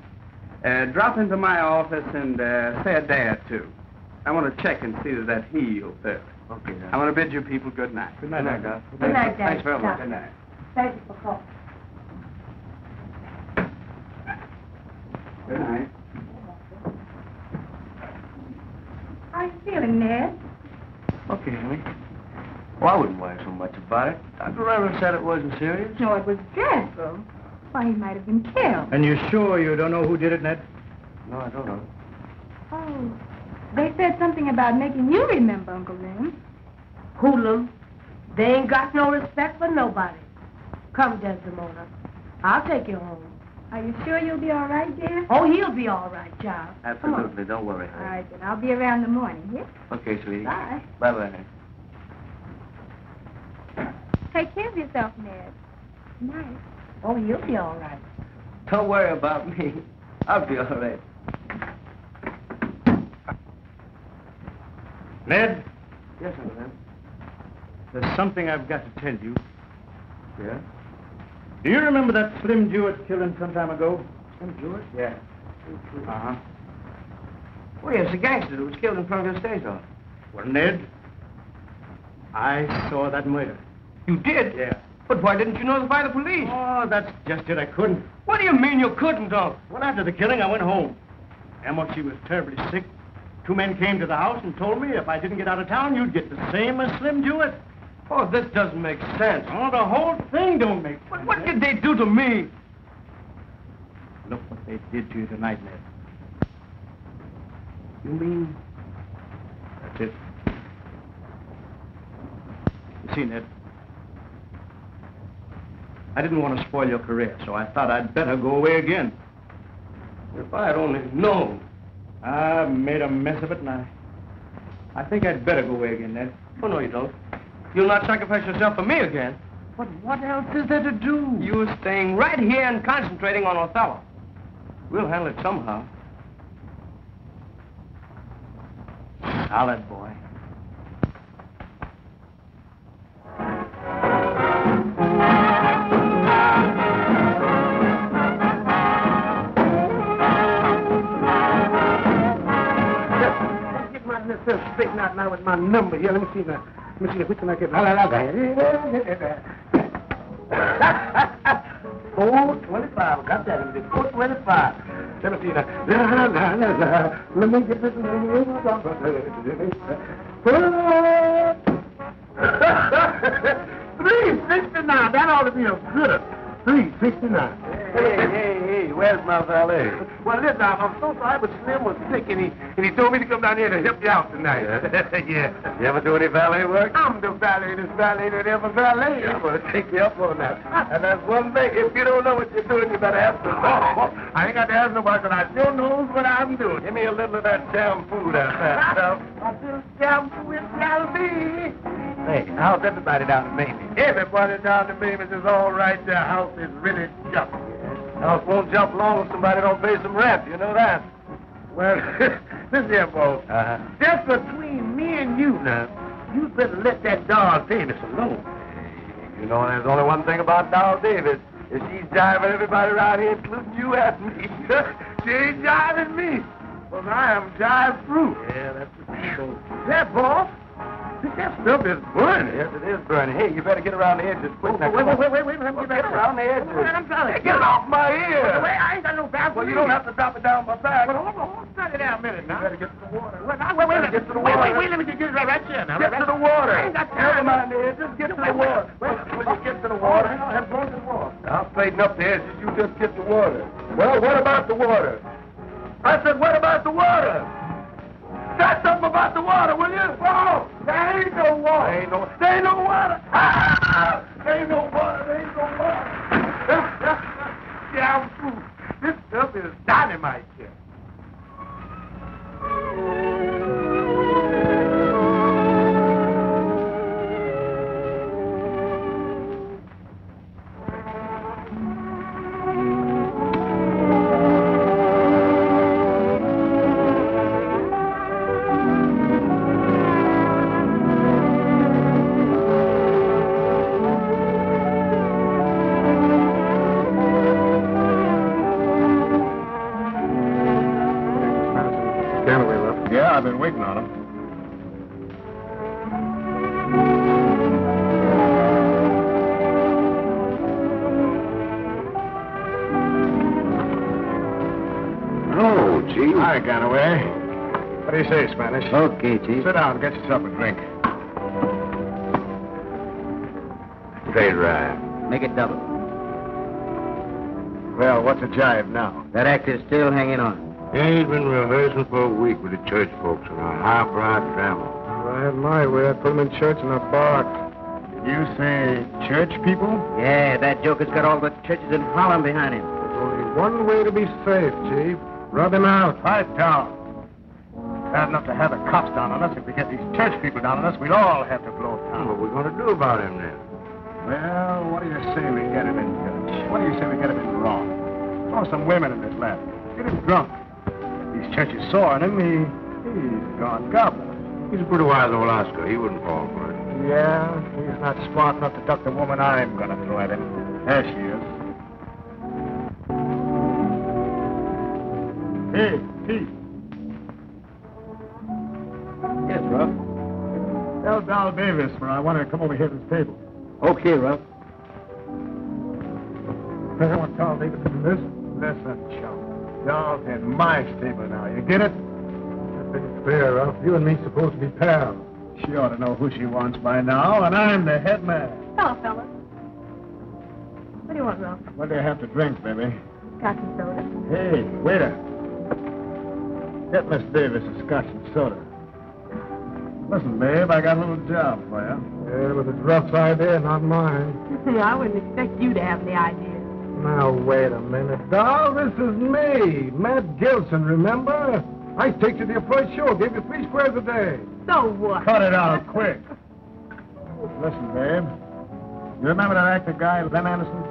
Drop into my office and say a day or two. I want to check and see that heals thoroughly. Okay, Doc. I want to bid you people good night. Good night, Doc. Good night, Dad. Thanks very much. Doc. Good night. Thank you for calling. Good night. How are you feeling, Ned? Okay, honey. Well, I wouldn't worry so much about it. Dr. Reverend said it wasn't serious. No, it was dreadful. Why, he might have been killed. And you're sure you don't know who did it, Ned? No, I don't know. Oh, they said something about making you remember, Uncle Lem. Hoodlum. They ain't got no respect for nobody. Come, Desdemona. I'll take you home. Are you sure you'll be all right, dear? Oh, he'll be all right, Charles. Absolutely, don't worry. All right, then. I'll be around in the morning, yeah? Okay, sweetie. Bye. Bye-bye. Take care of yourself, Ned. Night. Oh, he'll be all right. Don't worry about me. I'll be all right. Ned, Yes, Uncle Lem. there's something I've got to tell you. Yeah? Do you remember that Slim Jewett killing some time ago? Slim Jewett? Yeah. Uh-huh. Oh, yes, the gangster who was killed in front of your stage office. Well, Ned, I saw that murder. You did? Yeah. But why didn't you notify the police? Oh, that's just it. I couldn't. What do you mean you couldn't, Uncle? Well, after the killing, I went home. Emma, she was terribly sick. 2 men came to the house and told me if I didn't get out of town, you'd get the same as Slim Jewett. Oh, this doesn't make sense. Oh, the whole thing don't make sense. But what did they do to me? Look what they did to you tonight, Ned. You mean? That's it. You see, Ned, I didn't want to spoil your career, so I thought I'd better go away again. If I had only known. I made a mess of it, and I think I'd better go away again, Ned. Oh, no, you don't. You'll not sacrifice yourself for me again. But what else is there to do? You're staying right here and concentrating on Othello. We'll handle it somehow. Solid, boy. Straighten out now with my number here. Let me see now. Which one I get? 425. I got that. 425. Let me see now. Let me get this. 369. That ought to be a good 369. Hey, where's my valet? Well, listen, I'm so sorry, but Slim was sick, and he told me to come down here to help you out tonight. Yeah. You ever do any valet work? I'm the valet, this valet that ever valet. I'm going to take you up on that. And that's one thing. If you don't know what you're doing, you better ask somebody. I ain't got to ask nobody, because I sure knows what I'm doing. Give me a little of that jam food out there. I feel jam food Galilee. Hey, how's everybody down in Mamie? Everybody down in Mamie is all right. Their house is really jumping. House won't jump long if somebody don't pay some rent. You know that. Well, listen here, boss. Just between me and you now, you better let that dog Davis alone. You know, there's only one thing about Doll Davis. Is she's jiving everybody around here, including you and me. She ain't jiving me. Well, I am jive-proof. Yeah, that's for sure. That, boss? That stuff is burning. Yes, it is burning. Hey, you better get around the edges quick. Wait. Let me get around the edges. I'm trying to get it off my ear. Wait, I ain't got no back. Well, you don't have to drop it down my back. Well, hold on. Study down a minute now. You better get to the water. Wait, get to the water. Wait, let me get it right here now. Get to the water. I ain't got time. Never mind the edges. Get to the water. When you get to the water, have fun in the water. I'll straighten up the edges. You just get the water. Well, what about the water? I said, what about the water? Say something about the water, will you? Oh, there ain't no water. There ain't no water. There ain't no water. There ain't no water. Yeah, I'm fool. This stuff is dynamite here. Yeah, I've been waiting on him. Oh, Chief. Hi, Ganaway. What do you say, Spanish? Okay, Chief. Sit down, get yourself a drink. Straight right. Make it double. Well, what's a jive now? That act is still hanging on. He's been rehearsing for a week with the church folks on a high-pride travel. If I had my way, I'd put him in church in a bark. Did you say church people? Yeah, that joker's got all the churches in Harlem behind him. There's only One way to be safe, Chief. Rub him out. Pipe down. Bad enough to have the cops down on us. If we get these church people down on us, we'd all have to blow town. What are we going to do about him then? Well, what do you say we get him in church? What do you say we get him in wrong? Throw some women in his lap. Get him drunk. These churches sore on him, he's gone gobble. He's a pretty wise old Oscar. He wouldn't fall for it. Yeah, he's not smart enough to duck the woman I'm going to throw at him. There she is. Hey, Pete. Yes, Ruff. Tell Dal Davis where I want her to come over here to this table. Okay, Ruff. I want Dal Davis to do this. Listen, chum. Y'all at my stable now. You get it? It's fair, Ralph. You and me supposed to be pals. She ought to know who she wants by now, and I'm the head man. Hello, fellas. What do you want, Ralph? What do you have to drink, baby? Scotch and soda. Hey, waiter. Get Miss Davis a scotch and soda. Listen, babe, I got a little job for you. Yeah, but it's Ruff's idea, not mine. I wouldn't expect you to have the idea. Now, wait a minute, doll. This is me, Matt Gilson, remember? I take you to your first show, gave you 3 squares a day. So what? Cut it out, quick. Listen, babe. You remember that actor guy, Lem Anderson?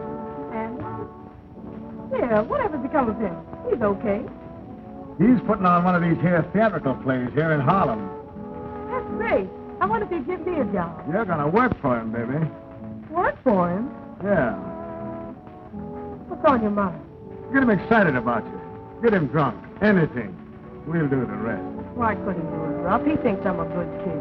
Yeah, whatever's become of him? He's okay. He's putting on one of these here theatrical plays here in Harlem. That's great. I wonder if he'd give me a job. You're gonna work for him, baby. Work for him? Yeah. What's on your mind? Get him excited about you. Get him drunk. Anything. We'll do the rest. Why couldn't you do it, Ruff? He thinks I'm a good kid.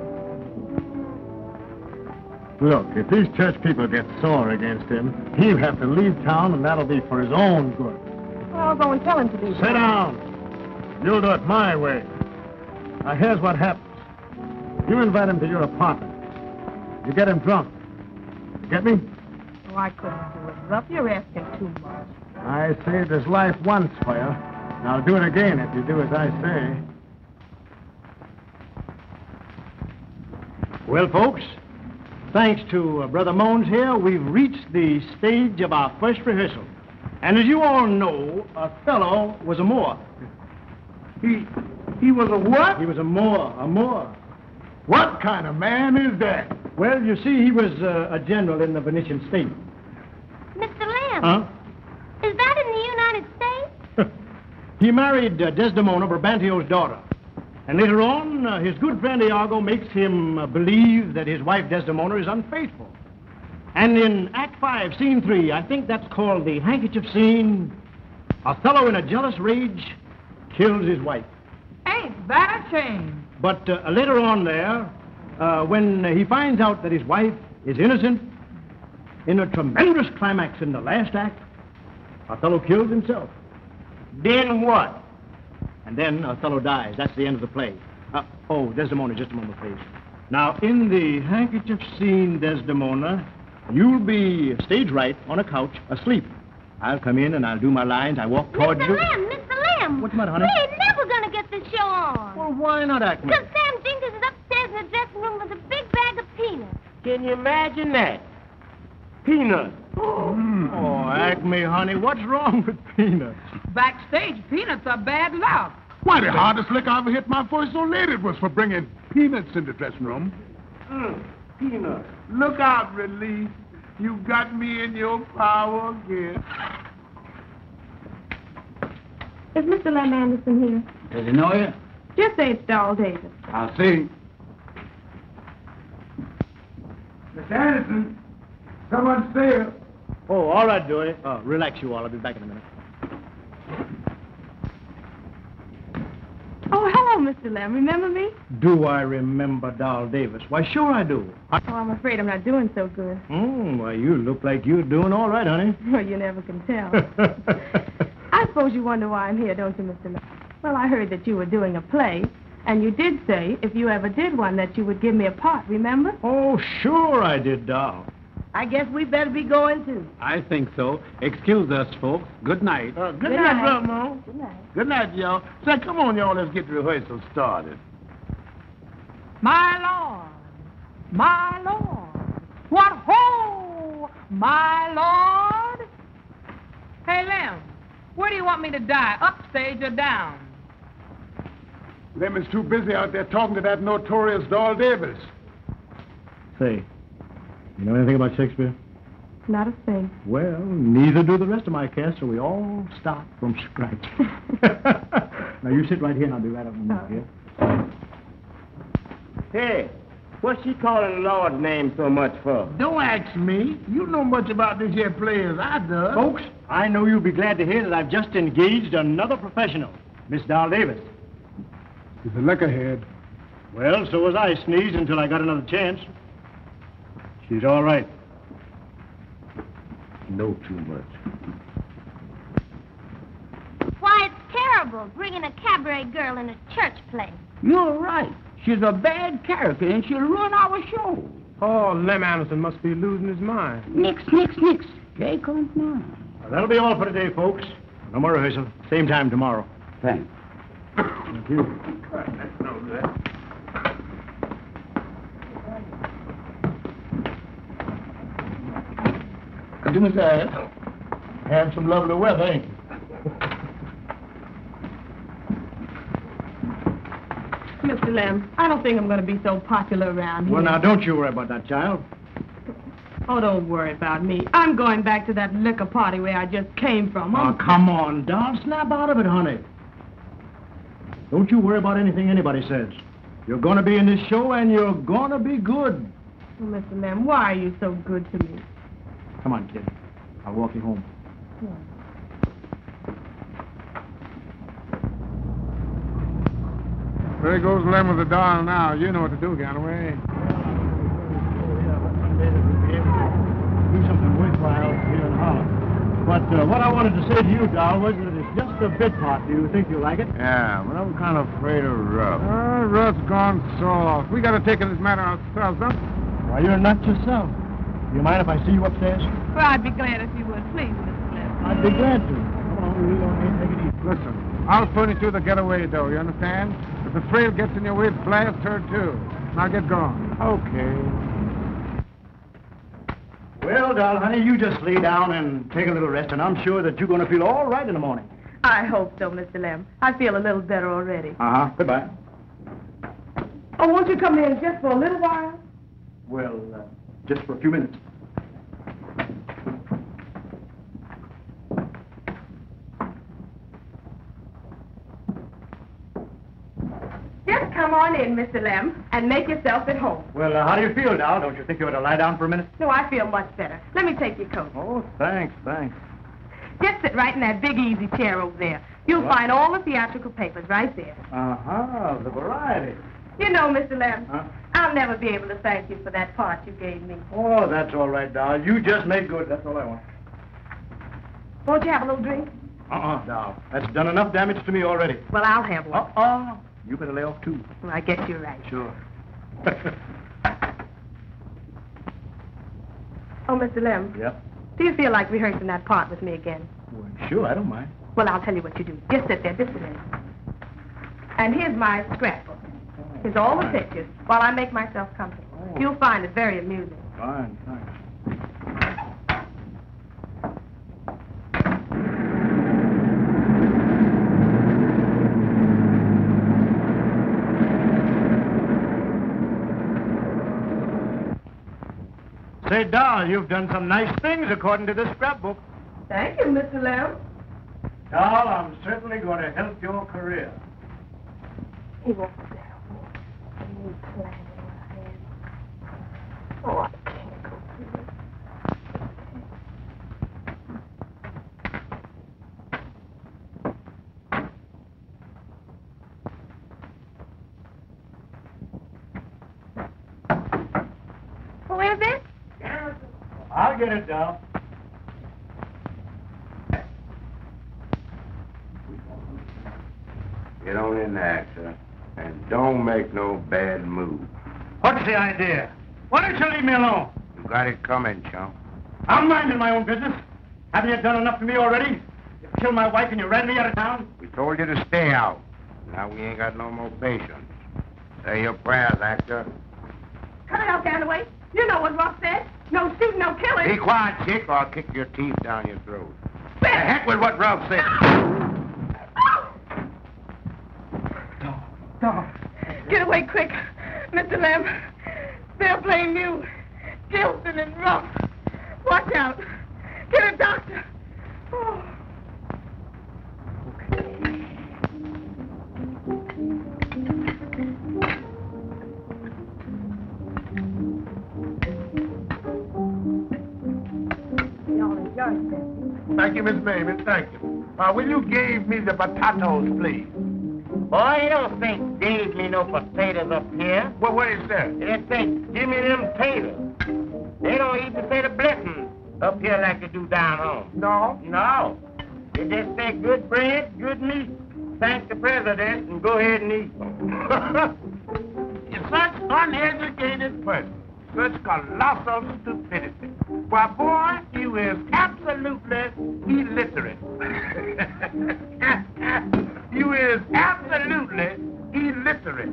Look, if these church people get sore against him, he'll have to leave town, and that'll be for his own good. Well, I'll go and tell him to do Sit down. You'll do it my way. Now, here's what happens. You invite him to your apartment. You get him drunk. You get me? Oh, I couldn't do it, Ruff. You're asking too much. I saved his life once for you. Now, I'll do it again if you do as I say. Well, folks, thanks to Brother Mones here, we've reached the stage of our first rehearsal. And as you all know, Othello was a Moor. He was a what? He was a Moor. What kind of man is that? Well, you see, he was a general in the Venetian state. Mr. Lamb. Huh? Is that in the United States? He married Desdemona, Brabantio's daughter. And later on, his good friend Iago makes him believe that his wife Desdemona is unfaithful. And in Act 5, Scene 3, I think that's called the handkerchief scene, Othello, in a jealous rage, kills his wife. Ain't that a shame? But later on there, when he finds out that his wife is innocent, in a tremendous climax in the last act, Othello kills himself. Then what? And then Othello dies. That's the end of the play. Desdemona, just a moment, please. Now, in the handkerchief scene, Desdemona, you'll be stage right on a couch, asleep. I'll come in and I'll do my lines. I walk towards you. Mr. Lamb! What's the matter, honey? We ain't never gonna get this show on. Well, why not act me? Because Sam Jenkins is upstairs in the dressing room with a big bag of peanuts. Can you imagine that? Peanuts. Oh, Acme, honey, what's wrong with peanuts? Backstage, peanuts are bad luck. Why, the hardest lick I ever hit my first old lady was for bringing peanuts in the dressing room. Peanuts. Look out, Release. You got me in your power again. Is Mr. Lem Anderson here? Does he know you? Just say it's Dal Davis. I'll see. Miss Anderson, someone's there. Oh, all right, Dewey. Relax, you all. I'll be back in a minute. Oh, hello, Mr. Lem. Remember me? Do I remember Dal Davis? Why, sure I do. Oh, I'm afraid I'm not doing so good. Why, you look like you're doing all right, honey. Well, you never can tell. I suppose you wonder why I'm here, don't you, Mr. Lem? Well, I heard that you were doing a play, and you did say, if you ever did one, that you would give me a part, remember? Oh, sure I did, Dal. I guess we better be going, too. I think so. Excuse us, folks. Good night. Good night, Brother Mo. Good night. Good night, y'all. Say, come on, y'all. Let's get the rehearsal started. My Lord, my Lord, what ho, my Lord. Hey, Lem, Where do you want me to die, upstage or down? Lemon's too busy out there talking to that notorious Doll Davis. Say, you know anything about Shakespeare? Not a thing. Well, neither do the rest of my cast, so we all start from scratch. Now, you sit right here and I'll be right up in a minute, yeah? Hey, what's she calling the Lord's name so much for? Don't ask me. You know much about this here play as I do. Folks, I know you'll be glad to hear that I've just engaged another professional, Miss Doll Davis. He's a lickerhead. Well, so was I, Sneeze, until I got another chance. She's all right. Know too much. Why, it's terrible bringing a cabaret girl in a church play. You're right. She's a bad character, and she'll ruin our show. Oh, Lem Anderson must be losing his mind. Nix. Jay comes now. Well, that'll be all for today, folks. No more rehearsal. Same time tomorrow. Thanks. Thank you. Let's know that. Do Miss Ann. Have some lovely weather, ain't you? Mr. Lem, I don't think I'm going to be so popular around here. Well, now, don't you worry about that, child. Oh, don't worry about me. I'm going back to that liquor party where I just came from. Oh, come on, Doll. Snap out of it, honey. Don't you worry about anything anybody says. You're going to be in this show, and you're going to be good. Oh, Mr. Lem, why are you so good to me? Come on, kid. I'll walk you home. There goes Lem with the doll now. You know what to do, Galloway. Do something worthwhile here in Harlem. But what I wanted to say to you, Doll, was that it's just a bit part. Do you think you'll like it? Yeah, but I'm kind of afraid of Ruff. Ruff's gone soft. We got to take this matter ourselves, huh? Why, you're not yourself. Do you mind if I see you upstairs? Well, I'd be glad if you would, please, Mr. Lem. I'd be glad to. Come on, we'll take it easy. Listen, I'll furnish you the getaway, though, you understand? If the frail gets in your way, blast her, too. Now get going. Okay. Well, Doll, honey, you just lay down and take a little rest, and I'm sure that you're going to feel all right in the morning. I hope so, Mr. Lem. I feel a little better already. Uh-huh. Goodbye. Oh, won't you come in just for a little while? Well, just for a few minutes. Just come on in, Mr. Lem, and make yourself at home. Well, how do you feel, Doll? Don't you think you ought to lie down for a minute? No, I feel much better. Let me take your coat. Oh, thanks. Just sit right in that big easy chair over there. You'll find all the theatrical papers right there. Uh-huh, the variety. You know, Mr. Lem, Huh? I'll never be able to thank you for that part you gave me. Oh, that's all right, Doll. You just make good. That's all I want. Won't you have a little drink? Doll. That's done enough damage to me already. Well, I'll have one. You better lay off, too. Well, I guess you're right. Sure. Oh, Mr. Lem, Yep. do you feel like rehearsing that part with me again? Well, sure, I don't mind. Well, I'll tell you what you do. Just sit there, just a minute. And here's my scrapbook. Here's all the pictures while I make myself comfortable. You'll find it very amusing. Fine, thanks. Say, Doll, you've done some nice things according to this scrapbook. Thank you, Mr. Lem. Doll, I'm certainly going to help your career. He won't sit down. He needs planning in my hand. Oh, I can't go through it. Who is it? I'll get it, Doll. Get on in there, sir. And don't make no bad move. What's the idea? Why don't you leave me alone? You got it coming, chum. I'm minding my own business. Haven't you done enough for me already? You killed my wife and you ran me out of town? We told you to stay out. Now we ain't got no more patience. Say your prayers, actor. Cut it out, Galloway. You know what Ross said. No shooting, no killing. Be quiet, chick, or I'll kick your teeth down your throat. The heck with what Ralph said. Get away quick, Mr. Lem. They'll blame you. Gilson and Ruff. Watch out. Get a doctor. Oh. Thank you, Miss Mavis, thank you. Will you give me the potatoes, please? Boy, you don't think gave me no potatoes up here. Well, what is that? They say, give me them taters. They don't even say the blessing up here like they do down home. No? No. They just say good bread, good meat. Thank the president and go ahead and eat. You're such uneducated person. Such colossal stupidity. Why, boy, you is absolutely illiterate. You is absolutely illiterate.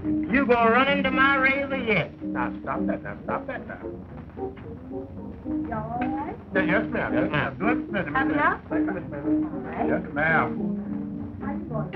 You gonna run into my razor yet? Now, stop that now. You all right? Yes, ma'am. Yes, ma'am. Do it, Miss Have enough? Thank you, Miss Mavis. All right. Yes, ma'am. How you going?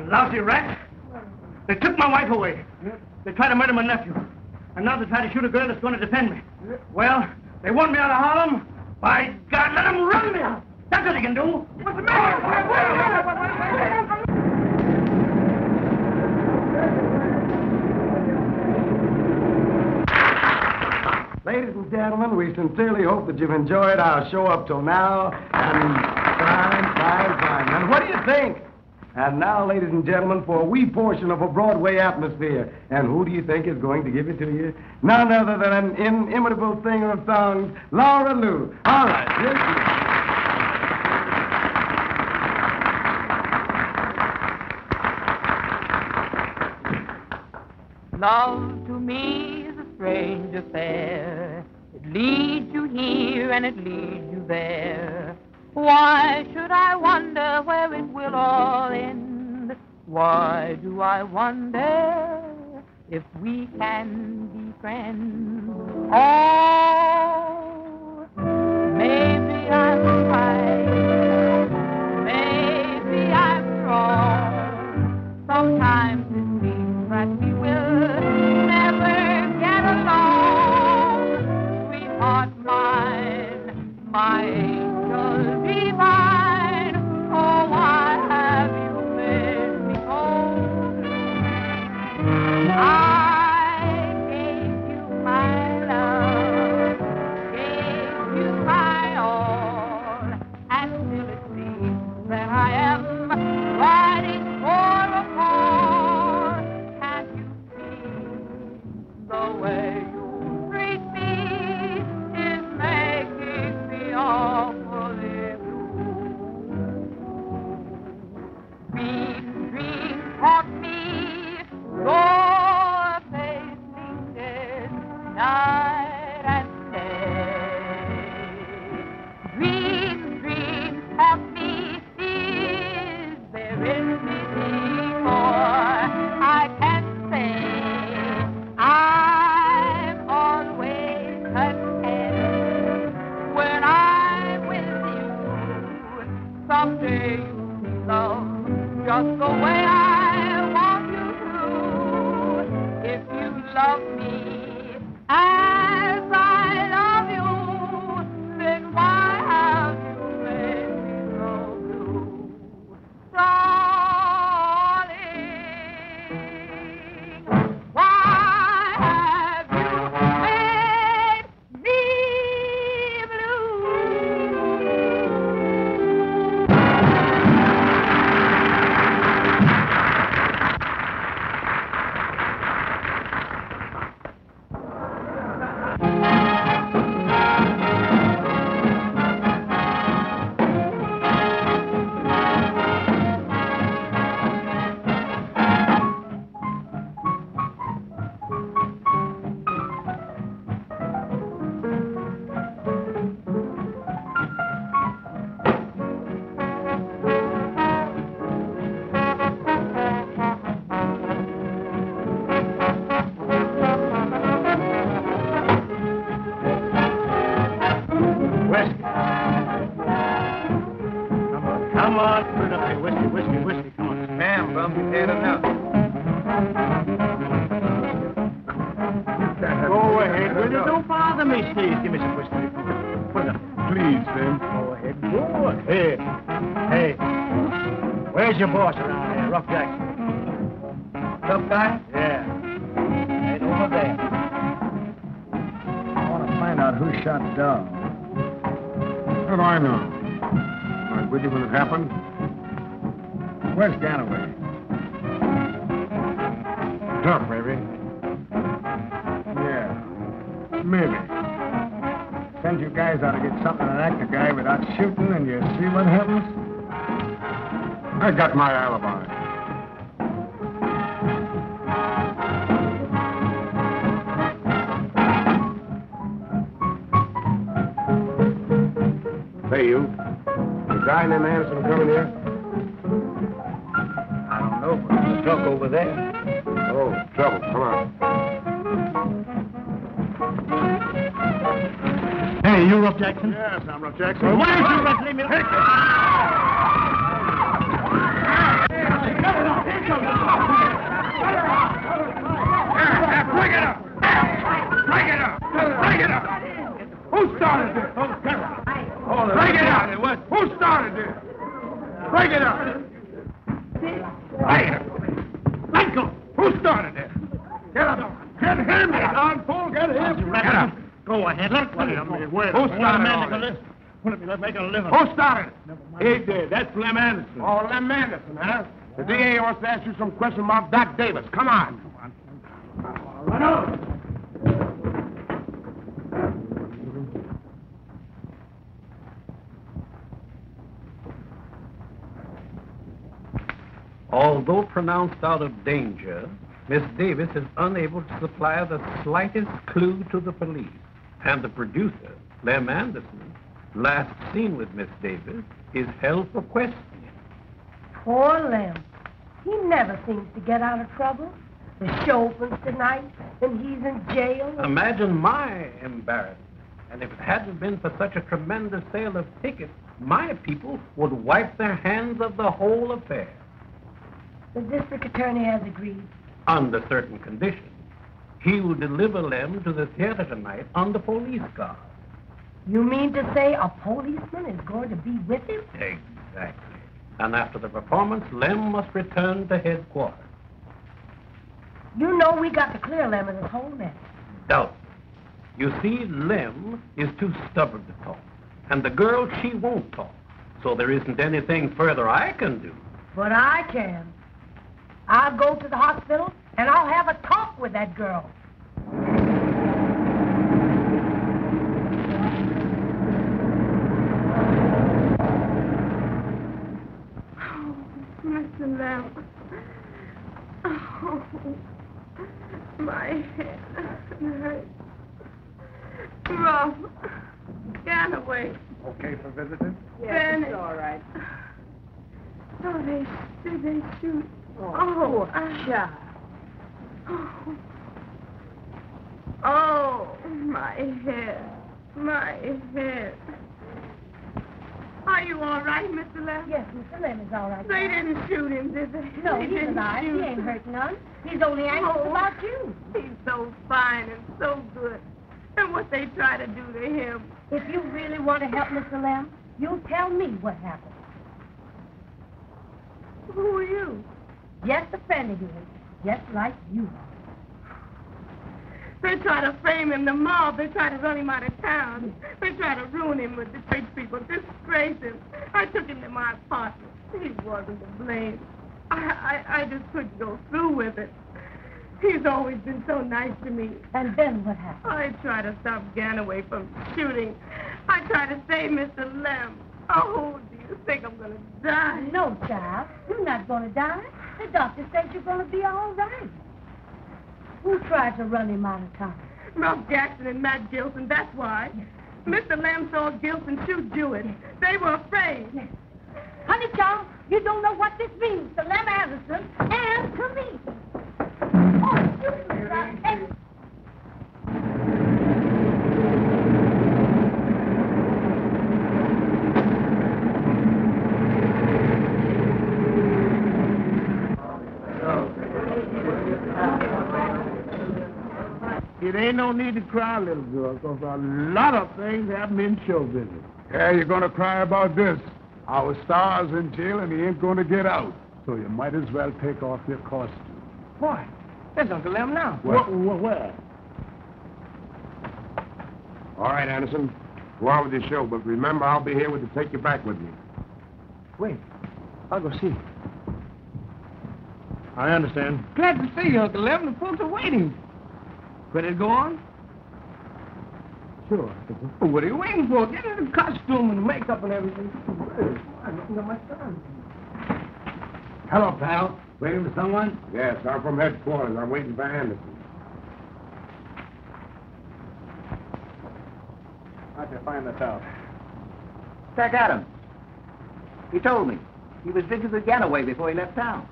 Lousy rat. They took my wife away. They tried to murder my nephew. And now they try to shoot a girl that's going to defend me. Well, they want me out of Harlem. By God, let them run me out. That's what they can do. What's the matter? Ladies and gentlemen, we sincerely hope that you've enjoyed our show up till now. And fine. And what do you think? And now, ladies and gentlemen, for a wee portion of a Broadway atmosphere. And who do you think is going to give it to you? None other than an inimitable singer of songs, Laura Lou. All right, here she is. Love to me is a strange affair. It leads you here and it leads you there. Why should I wonder where it will all end? Why do I wonder if we can be friends? Oh, maybe I'm right, maybe I'm wrong. Sometimes it seems that we will never get along. Sweetheart mine, my angel divine, oh, why have you made me cold? I gave you my love, gave you my all, and still it seems that I am riding for a fall. Can't you see the way you treat me is making me awfully blue? Dreams haunt me, your face lingers night and day. Dreams haunt me, is there anything more I can say? I'm always content when I'm with you. Someday you'll see love just the way I want you to. If you love me as I love you, then why have you made me so blue, darling? Why have you made me blue? Whiskey. Come on, put it up there. Whiskey. Come on. Damn, bum, you've had enough. Go ahead, will you? Don't bother me, Steve. Give me some whiskey. Put it up. Please, Slim. Go ahead. Go ahead. Hey, where's your boss around here, Rough Jackson? Tough guy? Yeah. Right over there. I want to find out who shot Dog. How do I know? Was I with you when it happened? Where's Ganaway? Tough, maybe. Yeah, maybe. Send you guys out to get something and act a guy without shooting, and you see what happens? I got my alibi. Hey, you. The guy named Anderson coming here? I don't know, but there's a truck over there. Oh, trouble. Come on. Hey, you Rough Jackson? Yes, I'm Rough Jackson. Well, why don't you just leave me alone? Break it up! Break it up! Break it up! Who started this? Break it up! Who started this? Break it up! Break it up! Let go! Who started this? Get up! Get him! Don Paul, get him! Get up! Go ahead. Let's put it up. Who started all this? Let's make a living. Who started it? He did. That's Lem Anderson. Oh, Lem Anderson, huh? The DA wants to ask you some questions about Doc Davis. Come on. Run over. Although pronounced out of danger, Miss Davis is unable to supply the slightest clue to the police. And the producer, Lem Anderson, last seen with Miss Davis, is held for questioning. Poor Lem. He never seems to get out of trouble. The show opens tonight, and he's in jail. Imagine my embarrassment. And if it hadn't been for such a tremendous sale of tickets, my people would wipe their hands of the whole affair. The district attorney has agreed. Under certain conditions. He will deliver Lem to the theater tonight under police guard. You mean to say a policeman is going to be with him? Exactly. And after the performance, Lem must return to headquarters. You know we got to clear Lem of this whole mess. Doubtless. You see, Lem is too stubborn to talk. And the girl, she won't talk. So there isn't anything further I can do. But I can. I'll go to the hospital, and I'll have a talk with that girl. Oh, Mr. Lem. Oh, my head hurts. Rough. Ganaway. Okay for visitors? Yes, it's all right. Oh, they shoot. Oh, child. Oh, my head. My head. Are you all right, Mr. Lem? Yes, Mr. Lem is all right. They didn't shoot him, did they? No, They he's didn't alive. He shoot ain't him. hurt none. He's only anxious about you. He's so fine and so good. And what they try to do to him. If you really want to help Mr. Lem, you tell me what happened. Who are you? Just a friend of his, just like you. They try to frame him, the mob. They try to run him out of town. They try to ruin him with the church people, disgrace him. I took him to my apartment. He wasn't to blame. I just couldn't go through with it. He's always been so nice to me. And then what happened? I tried to stop Ganaway from shooting. I tried to save Mr. Lem. Oh, do you think I'm going to die? No, child. You're not going to die. The doctor says you're going to be all right. Who tried to run him out of town? Ralph Jackson and Matt Gilson, that's why. Mr. Lem saw Gilson shoot Jewett. They were afraid. Honey, child, you don't know what this means to Lem Anderson and to me. Oh, you It ain't no need to cry, little girl, because a lot of things happen in show business. Yeah, you're going to cry about this. Our star's in jail and he ain't going to get out. So you might as well take off your costume. Why? There's Uncle Lem now. Where? All right, Anderson. Go on with your show, but remember, I'll be here to take you back with me. Wait. I'll go see. I understand. Glad to see you, Uncle Lem. The folks are waiting. Ready to go on? Sure. Well, what are you waiting for? Get in the costume and the makeup and everything. I'm looking at my son. Hello, pal. Waiting for someone? Yes, I'm from headquarters. I'm waiting for Anderson. How'd you find this out? Jack Adams. He told me. He was visiting Ganaway before he left town.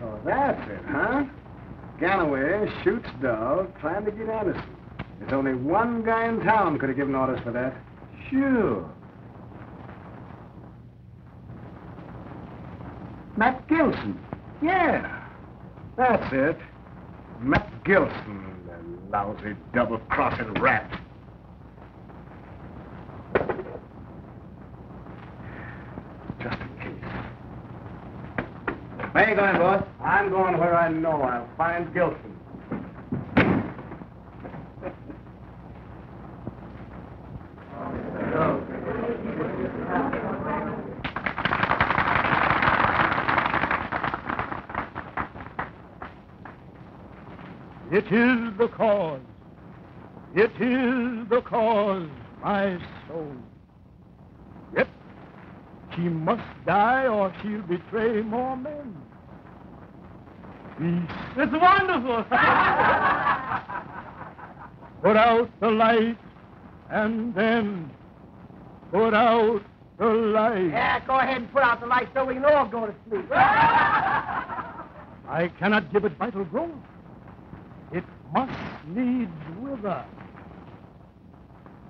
Oh, that's it, huh? Ganaway shoots dog, trying to get Anderson. There's only one guy in town could have given orders for that. Sure. Matt Gilson. Yeah, that's it. Matt Gilson, the lousy double-crossing rat. Just in case. Where you going, boss? I'm going where I know I'll find Gilson. It is the cause. It is the cause, my soul. Yet she must die or she'll betray more men. Peace. It's wonderful. Put out the light and then put out the light. Yeah, go ahead and put out the light so we can all go to sleep. I cannot give it vital growth. It must needs wither.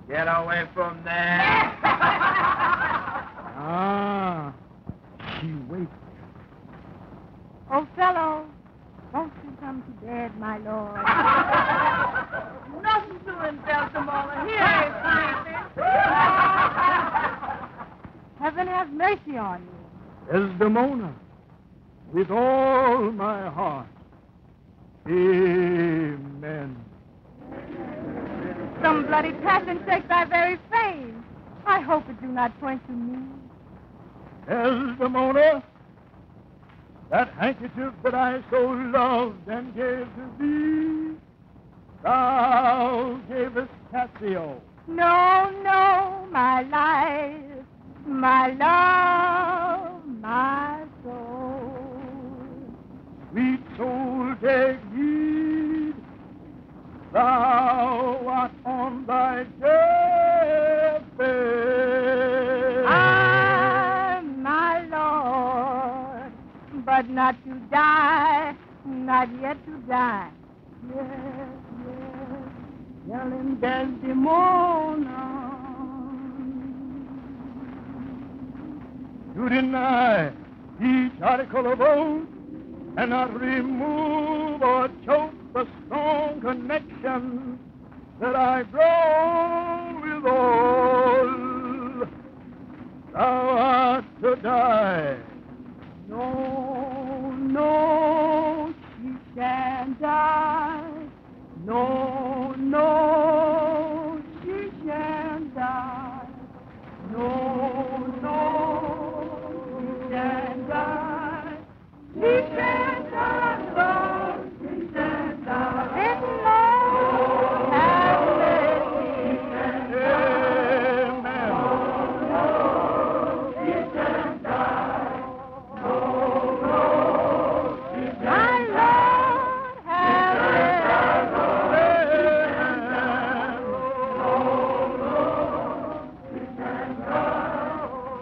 Get away from there. Ah, she waits. Othello, won't you come to bed, my lord? Nothing to him, Desdemona. He ain't sleeping. Heaven have mercy on you. Desdemona, with all my heart. Amen. Some bloody passion shakes thy very fame. I hope it do not point to me. Desdemona, that handkerchief that I so loved and gave to thee, thou gavest Cassio. No, no, my life, my love, my soul. Sweet soul, take heed, thou art on thy deathbed. Ah, my Lord, but not to die, not yet to die. Yes, yes, tell him Desdemona. to deny each article of oath and not remove or choke the strong connection that I've grown with all. Thou art to die. No, no, she shan't die. No, no, she shan't die. No, no, she shan't die. She shan't die, Lord, she shan't die. And Lord, have mercy. Amen. She shan't die. My Lord, have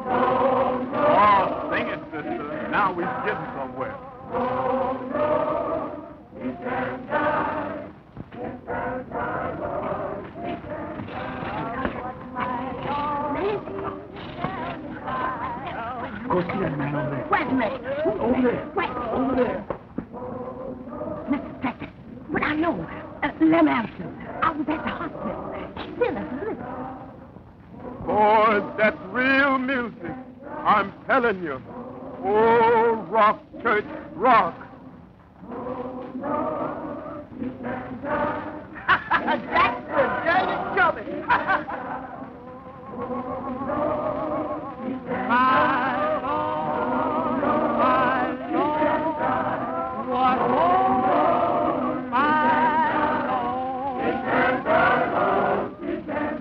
Oh, sing it, sister. Now we're getting somewhere. Go see that man over there. Where's the man? Over there. Where? Over there. Mr. Fletcher, but I know Lem Anderson. I was at the hospital. She's still at the lift. Boys, that's real music. I'm telling you. Oh, rock, church, rock. That's the dirty chubby.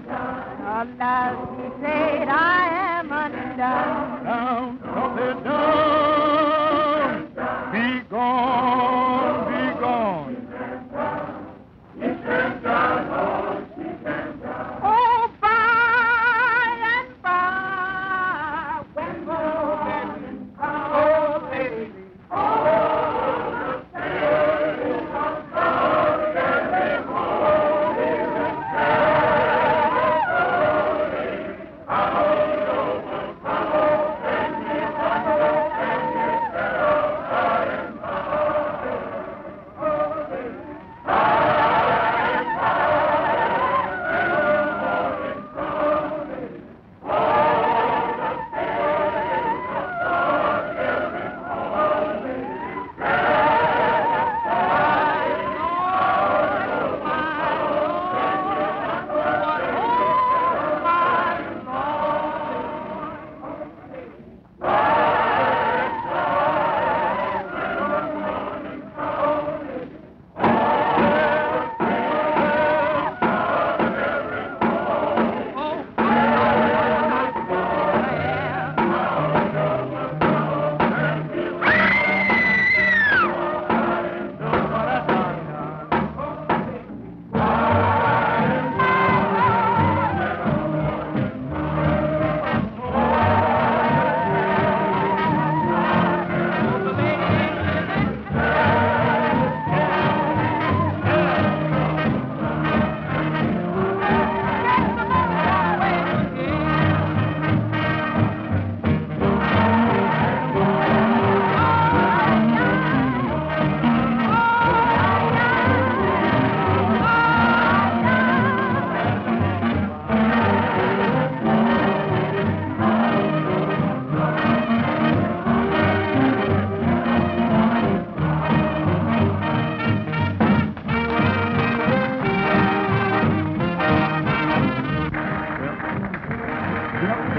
Alas, he said, I am undone. Down, trumpet down. Be gone, be gone. Oh, by and by, when morning comes, oh, baby, oh,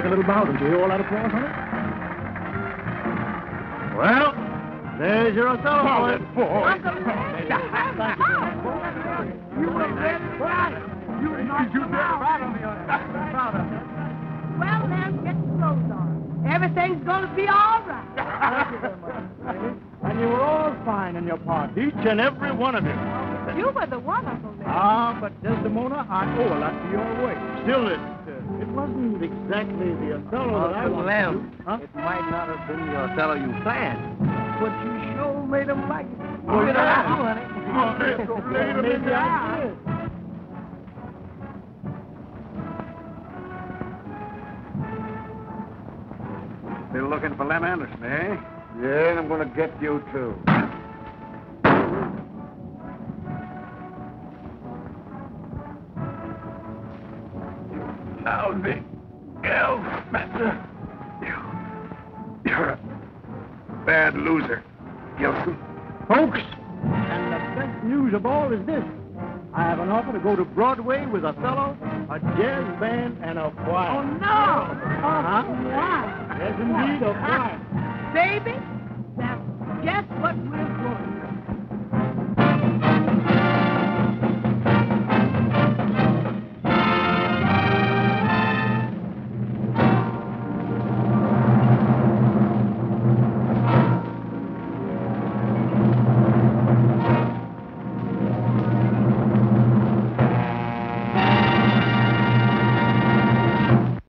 the About it. Do you hear all that applause, honey? Well, there's your Othello. Boy. You were ready right. You knocked him out. Well, then, get your clothes on. Everything's going to be all right. And you were all fine in your part, each and every one of you. You were the wonderful man. Ah, but Desdemona, I owe a lot to your way. Still, it wasn't exactly the Othello that I wanted. Lem, Huh? it might not have been the Othello you planned, but you sure made him like it. Oh, You know, yeah. honey. Maybe I did. They looking for Lem Anderson, eh? Yeah, and I'm going to get you, too. Lousy elf, Spencer. You're a bad loser, Gilson. Folks, and the best news of all is this. I have an offer to go to Broadway with Othello, a jazz band, and a choir. Oh, no! Huh? Wow. Yes, indeed, a choir. Baby,